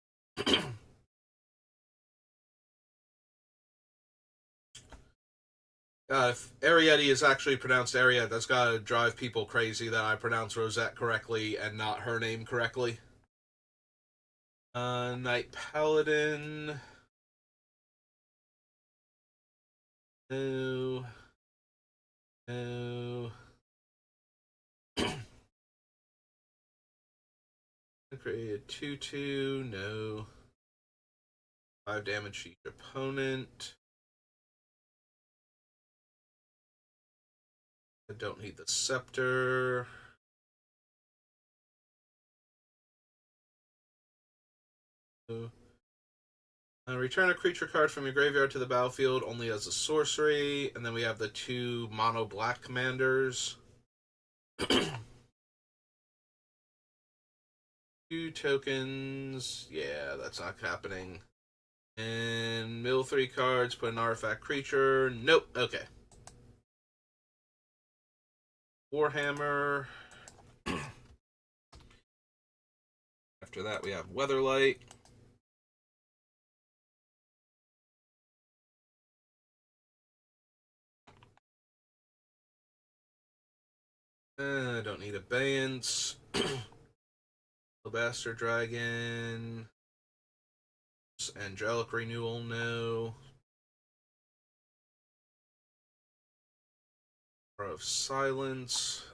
S1: If Eriette is actually pronounced Eriette, that's gotta drive people crazy that I pronounce Rosette correctly and not her name correctly. Knight Paladin. No. No. Create a 2/2. No. 5 damage to each opponent. I don't need the scepter. Return a creature card from your graveyard to the battlefield only as a sorcery. And then we have the 2 mono black commanders. 2 tokens. Yeah, that's not happening. And mill 3 cards, put an artifact creature. Nope. Okay. Warhammer. After that, we have Weatherlight. I don't need abeyance. Alabaster Dragon. Angelic Renewal, no. Power of Silence.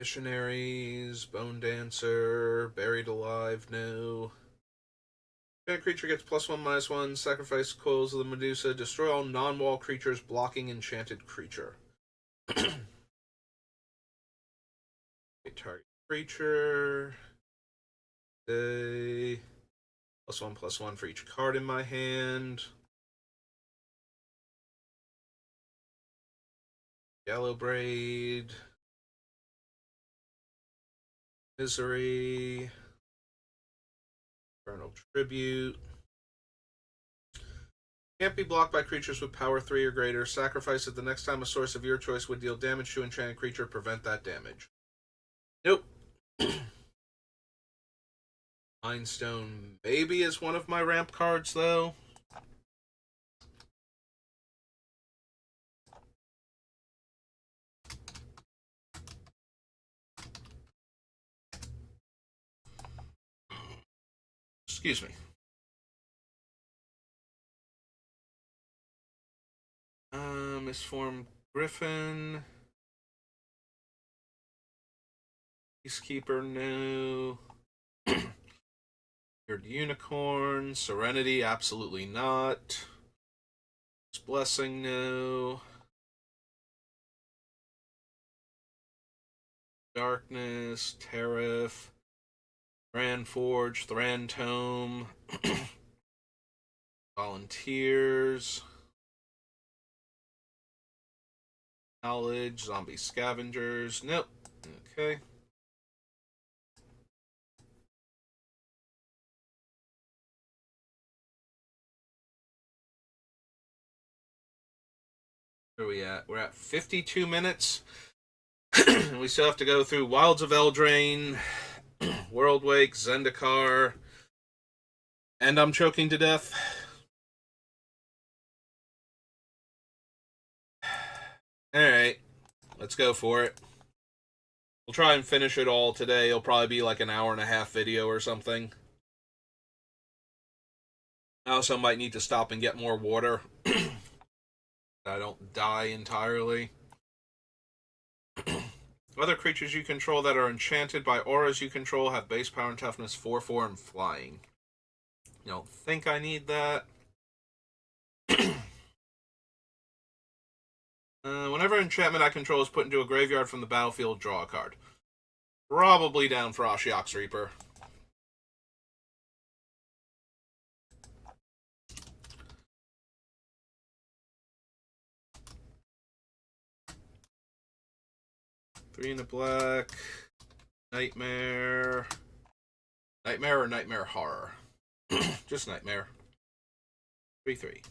S1: Missionaries, Bone Dancer, Buried Alive, no. Enchanted creature gets +1/-1, sacrifice coils of the Medusa, destroy all non-wall creatures blocking enchanted creature. Target creature. Day. +1/+1 for each card in my hand. Yellow Braid. Misery. Infernal Tribute. Can't be blocked by creatures with power 3 or greater. Sacrifice it the next time a source of your choice would deal damage to enchanted creature. Prevent that damage. Nope. Mindstone maybe is one of my ramp cards, though. Excuse me. Misformed Griffin. Peacekeeper, no. Weird Unicorn. Serenity, absolutely not. Blessing, no. Darkness, Tariff. Thran Forge, Thran Tome. Volunteers. Knowledge, Zombie Scavengers. Nope. Okay. Where are we at? We're at 52 minutes. We still have to go through Wilds of Eldraine, Worldwake, Zendikar, and I'm choking to death. Alright, let's go for it. We'll try and finish it all today. It'll probably be like an hour and a half video or something. I also might need to stop and get more water. I don't die entirely. Other creatures you control that are enchanted by auras you control have base power and toughness 4/4 and flying. You don't think I need that? Whenever enchantment I control is put into a graveyard from the battlefield, draw a card. Probably down for Ashiok's Reaper. Three in the black. Nightmare. Nightmare or Nightmare Horror? Just Nightmare. 3/3.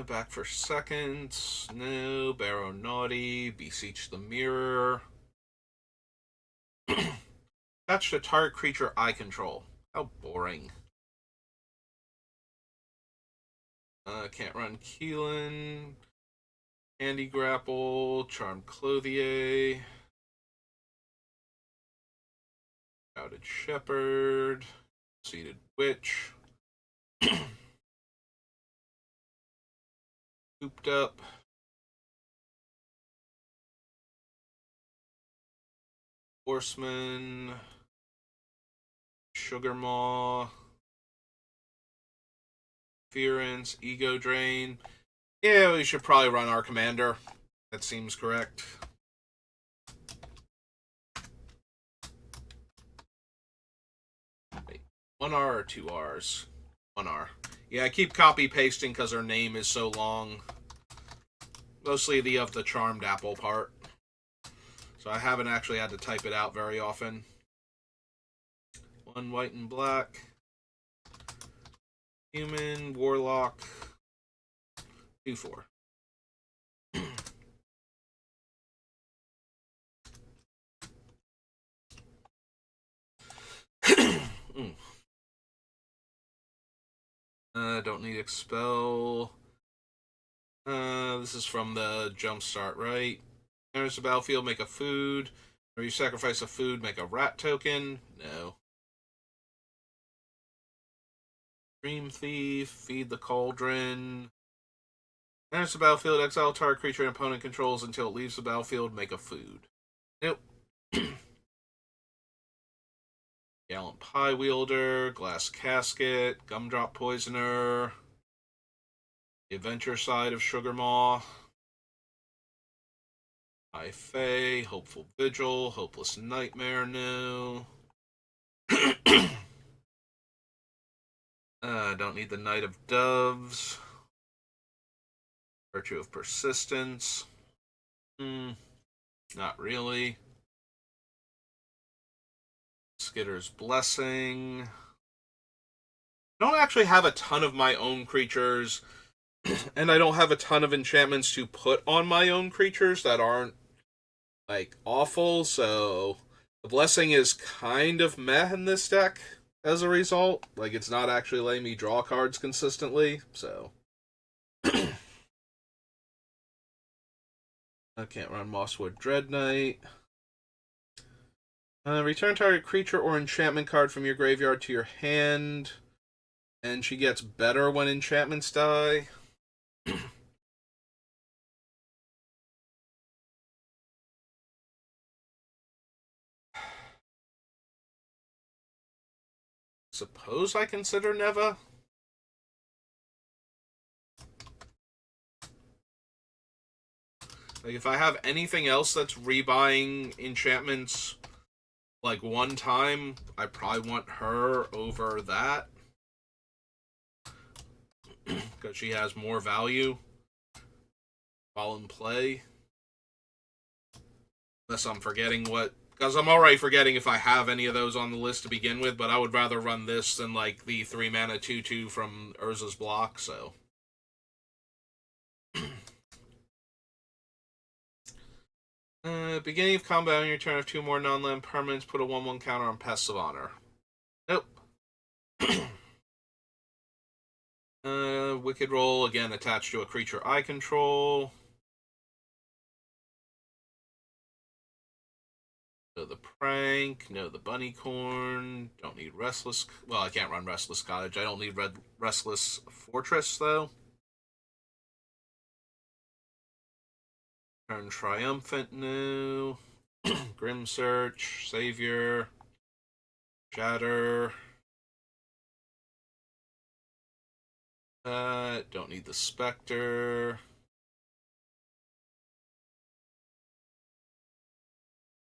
S1: Back for seconds. No. Barrow Naughty. Beseech the Mirror. Attach to target creature I control. How boring. Can't run Keelan. Candy Grapple. Charmed Clothier. Shrouded Shepherd. Seated Witch. Cooped Up. Horseman. Sugar Maw. Interference. Ego Drain. Yeah, we should probably run our commander. That seems correct. Wait, 1R or 2Rs? 1R. Yeah, I keep copy pasting because her name is so long. Mostly the Charmed Apple part. So I haven't actually had to type it out very often. 1 white and black. Human, Warlock. 2/4. Don't need expel. This is from the jumpstart, right? Enters the battlefield, make a food. Or you sacrifice a food, make a rat token. No. Dream Thief, feed the cauldron. Enters the battlefield, exile target creature an opponent controls until it leaves the battlefield, make a food. Nope. Gallant Pie Wielder, Glass Casket, Gumdrop Poisoner, the Adventure Side of Sugar Maw, High Fae, Hopeful Vigil, Hopeless Nightmare, no. Don't need the Knight of Doves. Virtue of Persistence. Not really. Skitter's Blessing. I don't actually have a ton of my own creatures, and I don't have a ton of enchantments to put on my own creatures that aren't, like, awful, so the Blessing is kind of meh in this deck as a result. Like, it's not actually letting me draw cards consistently, so. I can't run Mosswood Dread Knight. Return target creature or enchantment card from your graveyard to your hand, and she gets better when enchantments die. Suppose I consider Neva? Like, if I have anything else that's rebuying enchantments, like, one time, I probably want her over that. Because she has more value while in play. Unless I'm forgetting what... Because I'm already forgetting if I have any of those on the list to begin with, but I would rather run this than, like, the 3-mana 2/2 from Urza's block, so... Beginning of combat on your turn of 2 more non-land permanents, put a 1/1 counter on Pests of Honor. Nope. Wicked Roll, again, attached to a creature I control. No, the Prank. No, the Bunnycorn. Don't need Restless... Well, I can't run Restless Cottage. I don't need Restless Fortress, though. Turn Triumphant, no. Grim Search, Savior, Shatter. Don't need the Spectre.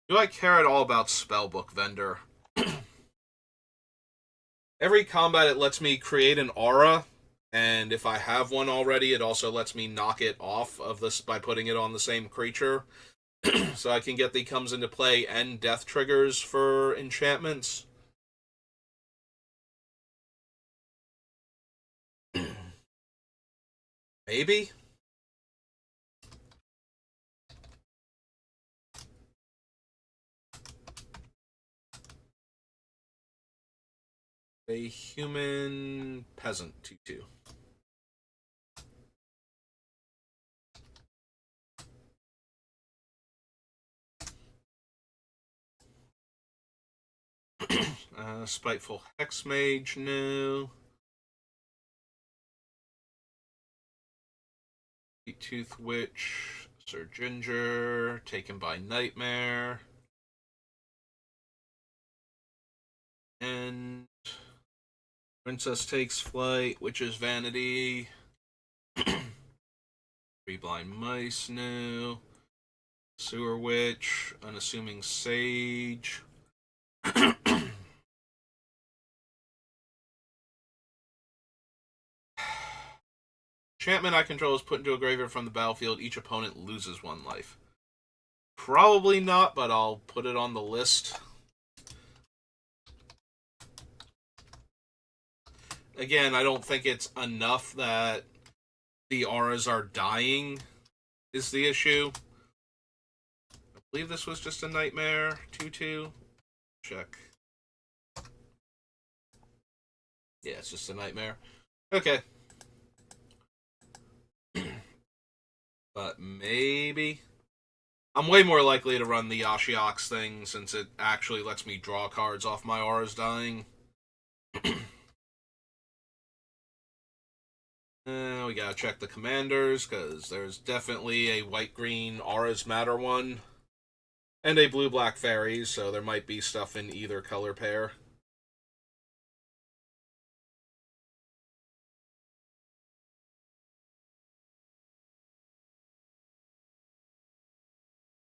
S1: Do I care at all about Spellbook Vendor? Every combat it lets me create an aura, and if I have one already, it also lets me knock it off of this by putting it on the same creature. So I can get the comes into play and death triggers for enchantments. Maybe? A human peasant 2/2. Spiteful Hexmage, no. Sweet Tooth Witch, Sir Ginger, taken by Nightmare. And Princess Takes Flight, Witch's Vanity. 3 Blind Mice, no. Sewer Witch, Unassuming Sage. Enchantment I control is put into a graveyard from the battlefield. Each opponent loses 1 life. Probably not, but I'll put it on the list. Again, I don't think it's enough that the auras are dying is the issue. I believe this was just a Nightmare 2/2. Check. Yeah, it's just a Nightmare. Okay. But maybe. I'm way more likely to run the Ashiok's thing since it actually lets me draw cards off my auras dying. We gotta check the commanders, because there's definitely a white-green Auras Matter one. And a blue-black fairies, so there might be stuff in either color pair.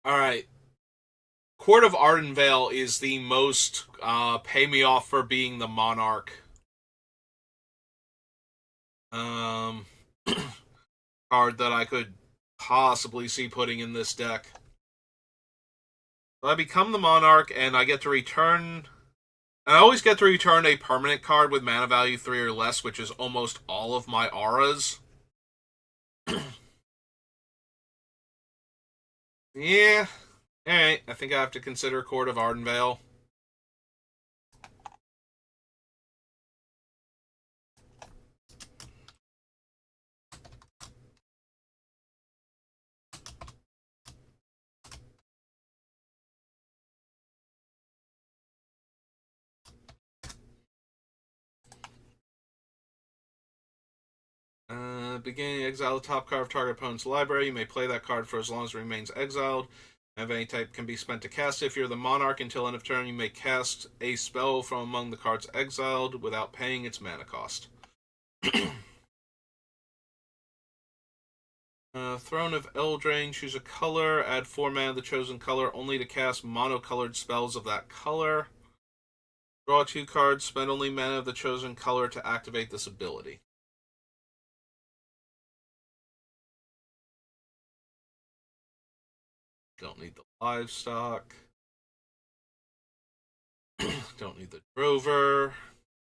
S1: Alright. Court of Ardenvale is the most pay me off for being the Monarch. Um, card that I could possibly see putting in this deck. So I become the Monarch, and I get to return. I always get to return a permanent card with mana value 3 or less, which is almost all of my auras. Yeah. Alright, I think I have to consider Court of Ardenvale. Beginning exile the top card of target opponent's library. You may play that card for as long as it remains exiled. Of any type can be spent to cast it. If you're the Monarch, until end of turn, you may cast a spell from among the cards exiled without paying its mana cost. Throne of Eldraine. Choose a color. Add 4 mana of the chosen color, only to cast monocolored spells of that color. Draw 2 cards. Spend only mana of the chosen color to activate this ability. Don't need the livestock. Don't need the drover.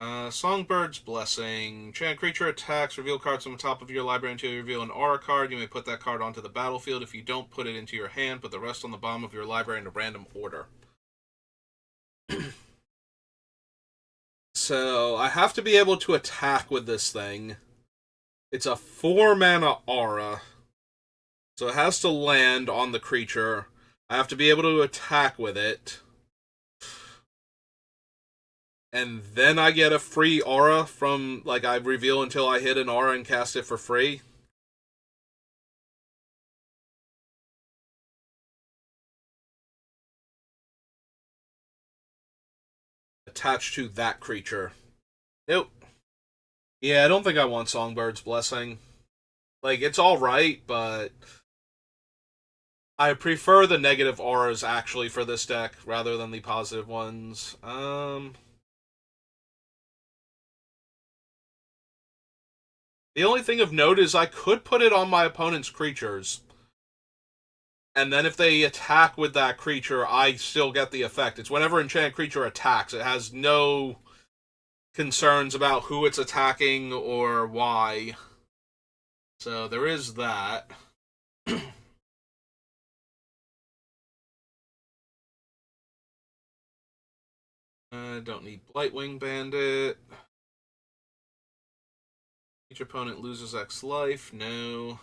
S1: Songbird's Blessing. Chant creature attacks. Reveal cards from the top of your library until you reveal an aura card. You may put that card onto the battlefield. If you don't put it into your hand, put the rest on the bottom of your library in a random order. So, I have to be able to attack with this thing. It's a 4 mana aura. So it has to land on the creature. I have to be able to attack with it. And then I get a free aura from, like, I reveal until I hit an aura and cast it for free. Attached to that creature. Nope. Yeah, I don't think I want Songbird's Blessing. Like, it's alright, but I prefer the negative auras actually for this deck rather than the positive ones. The only thing of note is I could put it on my opponent's creatures. And then if they attack with that creature, I still get the effect. It's whenever enchanted creature attacks, it has no concerns about who it's attacking or why. So there is that. Don't need Blightwing Bandit. Each opponent loses X life. No.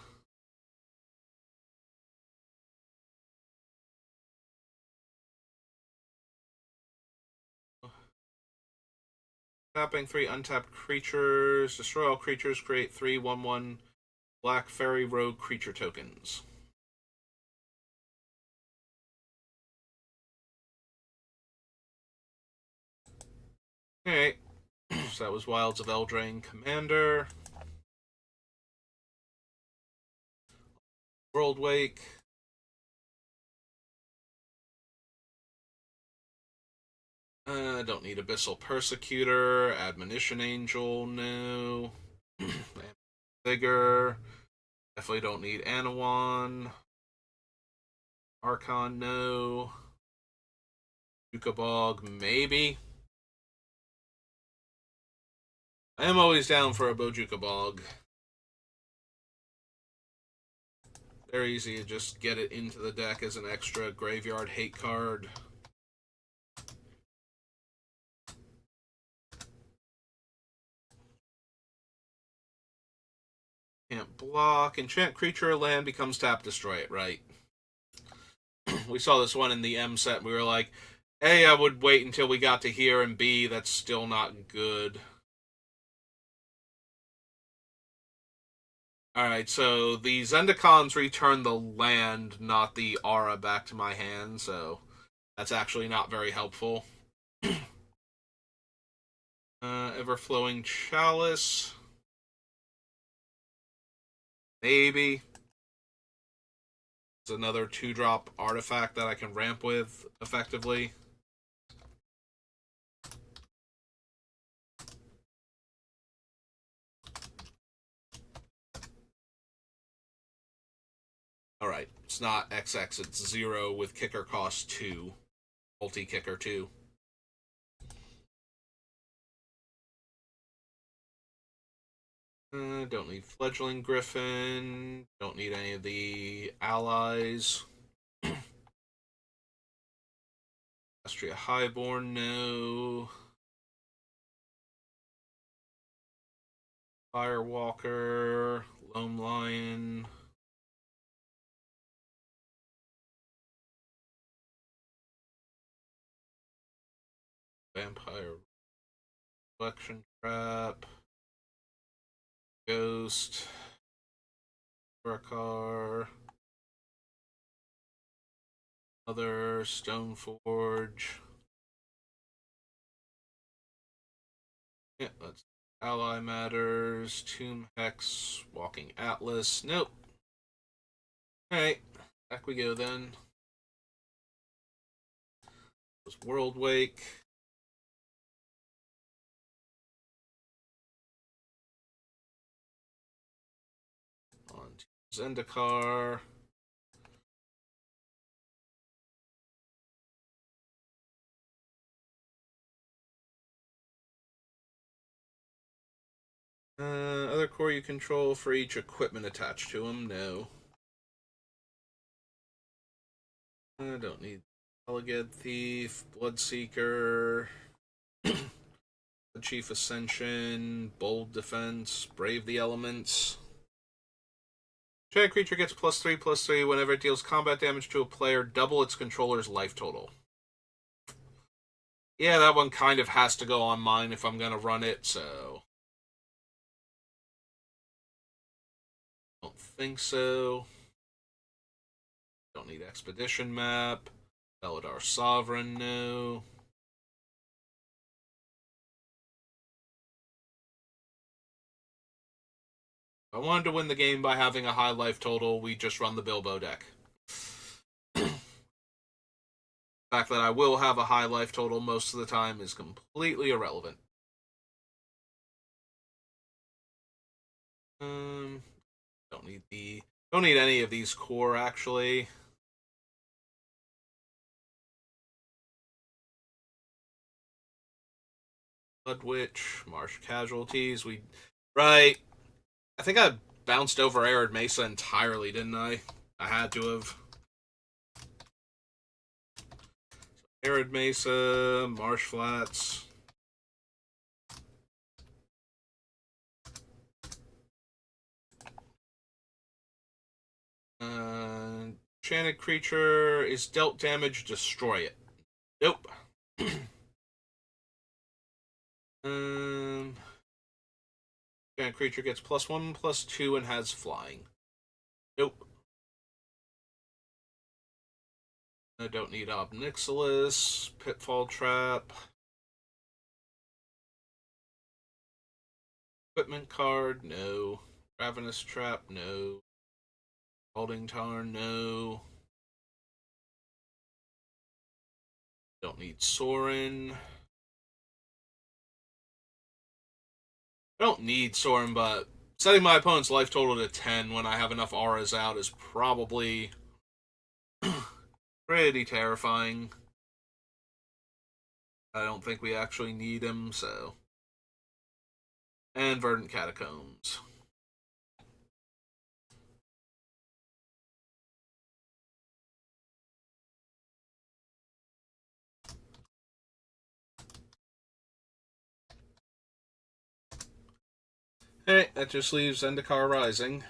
S1: Tapping 3 untapped creatures. Destroy all creatures. Create 3 1/1 Black Fairy Rogue creature tokens. Alright. So that was Wilds of Eldraine Commander. World Wake. Don't need Abyssal Persecutor. Admonition Angel, no. Vigor. Definitely don't need Anawan. Archon, no. Jukabog, maybe. I am always down for a Bojukabog. Very easy to just get it into the deck as an extra graveyard hate card. Can't block. Enchant creature or land becomes tap, destroy it, right? We saw this one in the M set. We were like, A, I would wait until we got to here, and B, that's still not good. Alright, so the Zendikons return the land, not the aura, back to my hand, so that's actually not very helpful. Everflowing Chalice. Maybe. It's another 2-drop artifact that I can ramp with effectively. Alright, it's not XX, it's 0 with kicker cost 2. Multi-kicker 2. Don't need Fledgling Griffin. Don't need any of the allies. Astria Highborn, no. Firewalker, Lone Lion. Vampire Reflection Trap. Ghost. Drakar. Other Stoneforge. Yeah, that's Ally Matters. Tomb Hex. Walking Atlas. Nope. Alright, back we go then. Was World Wake. On to Zendikar. Other core you control for each equipment attached to them? No. I don't need Elegant Thief, Bloodseeker, the Chief Ascension, Bold Defense, Brave the Elements. Giant creature gets +3/+3 whenever it deals combat damage to a player, double its controller's life total. Yeah, that one kind of has to go on mine if I'm gonna run it, so. Don't think so. Don't need Expedition Map. Beladar Sovereign, no. If I wanted to win the game by having a high life total, we just run the Bilbo deck. The fact that I will have a high life total most of the time is completely irrelevant. Don't need any of these core actually. Blood Witch, Marsh Casualties. Right. I think I bounced over Arid Mesa entirely, didn't I? I had to have. Arid Mesa, Marsh Flats. Enchanted creature is dealt damage, destroy it. Nope. Enchanted creature gets +1/+2 and has flying. Nope. I don't need Obnixilis, Pitfall Trap. Equipment card, no. Ravenous Trap, no. Holding Tarn, no. Don't need Sorin. I don't need Sorin, but setting my opponent's life total to 10 when I have enough auras out is probably pretty terrifying. I don't think we actually need him, so. And Verdant Catacombs. Alright, that just leaves Zendikar Rising.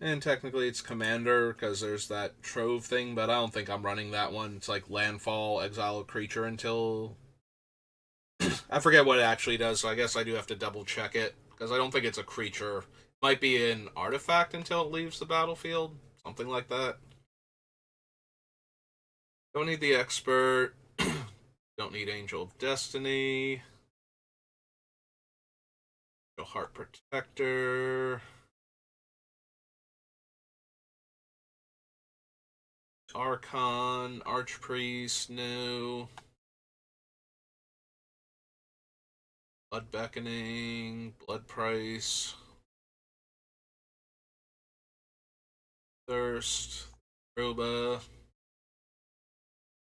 S1: And technically it's Commander, because there's that Trove thing, but I don't think I'm running that one. It's like Landfall, exile a creature until... I forget what it actually does, so I guess I do have to double check it, because I don't think it's a creature. It might be an artifact until it leaves the battlefield, something like that. Don't need the Expert. Don't need Angel of Destiny. Heart Protector. Archon, Archpriest, no. Blood Beckoning, Blood Price. Thirst, Roba.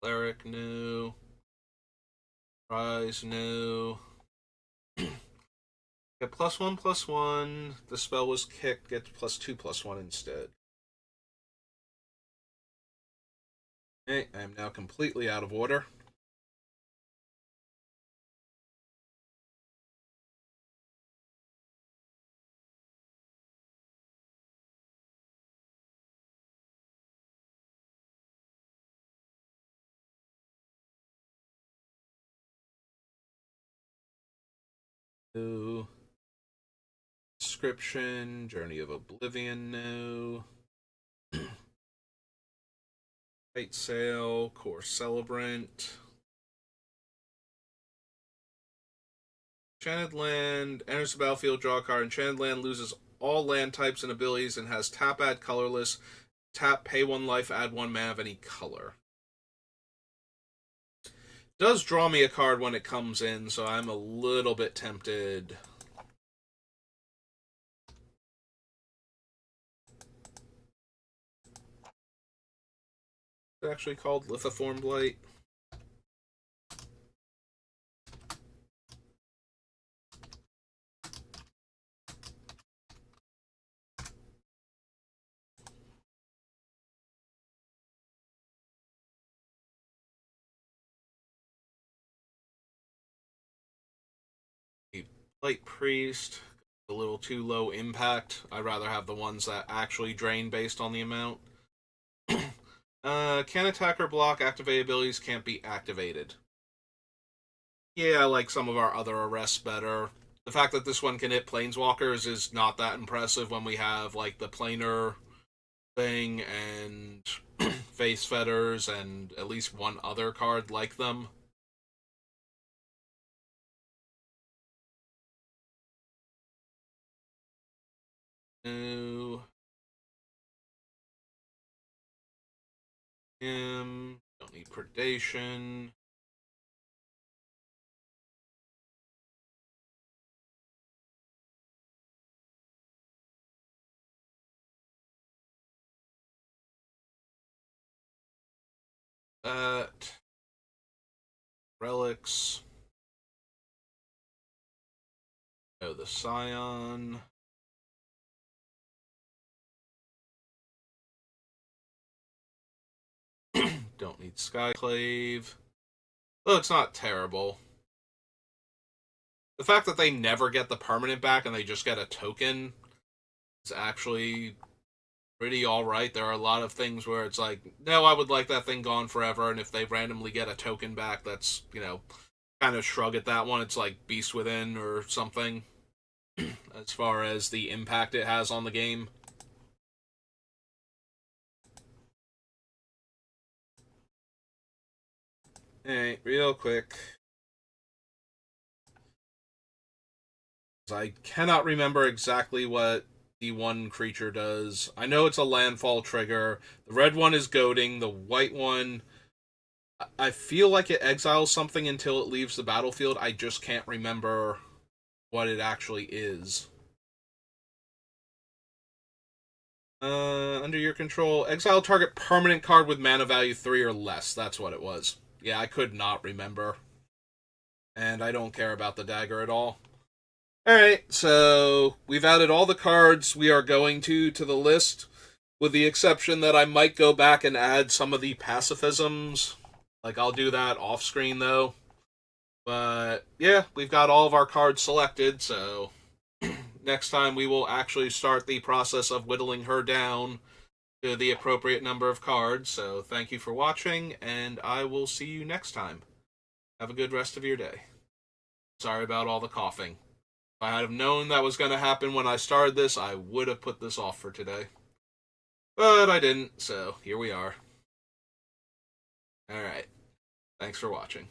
S1: Cleric, no. Rise, no. Get +1/+1. The spell was kicked. Get +2/+1 instead. Okay, I am now completely out of order. No. Inscription, Journey of Oblivion, no. Fate Sail, Core Celebrant. Enchanted Land enters the battlefield, draw a card. Enchanted Land loses all land types and abilities and has tap, add colorless. Tap, pay 1 life, add 1 mana of any color. Does draw me a card when it comes in, so I'm a little bit tempted. It's actually called Lithiform Blight. Light Priest, a little too low impact. I'd rather have the ones that actually drain based on the amount. Can attack or block. Activate abilities can't be activated. Yeah, I like some of our other arrests better. The fact that this one can hit planeswalkers is not that impressive when we have like the planar thing and face fetters and at least one other card like them. No. Don't need predation. Relics. Oh, the Scion. Don't need Skyclave. Though it's not terrible. The fact that they never get the permanent back and they just get a token is actually pretty alright. There are a lot of things where it's like, no, I would like that thing gone forever, and if they randomly get a token back, that's, kind of shrug at that one. It's like Beast Within or something, as far as the impact it has on the game. Alright, real quick. I cannot remember exactly what the one creature does. I know it's a landfall trigger. The red one is goading. The white one, I feel like it exiles something until it leaves the battlefield. I just can't remember what it actually is. Under your control, exile target permanent card with mana value 3 or less. That's what it was. Yeah, I could not remember. And I don't care about the dagger at all. Alright, so we've added all the cards we are going to the list. with the exception that I might go back and add some of the pacifisms. Like, I'll do that off screen, though. But, yeah, we've got all of our cards selected, so next time we will actually start the process of whittling her down to the appropriate number of cards. So, thank you for watching, and I will see you next time. Have a good rest of your day. Sorry about all the coughing. If I had have known that was going to happen when I started this, I would have put this off for today. But I didn't, so here we are. Alright. Thanks for watching.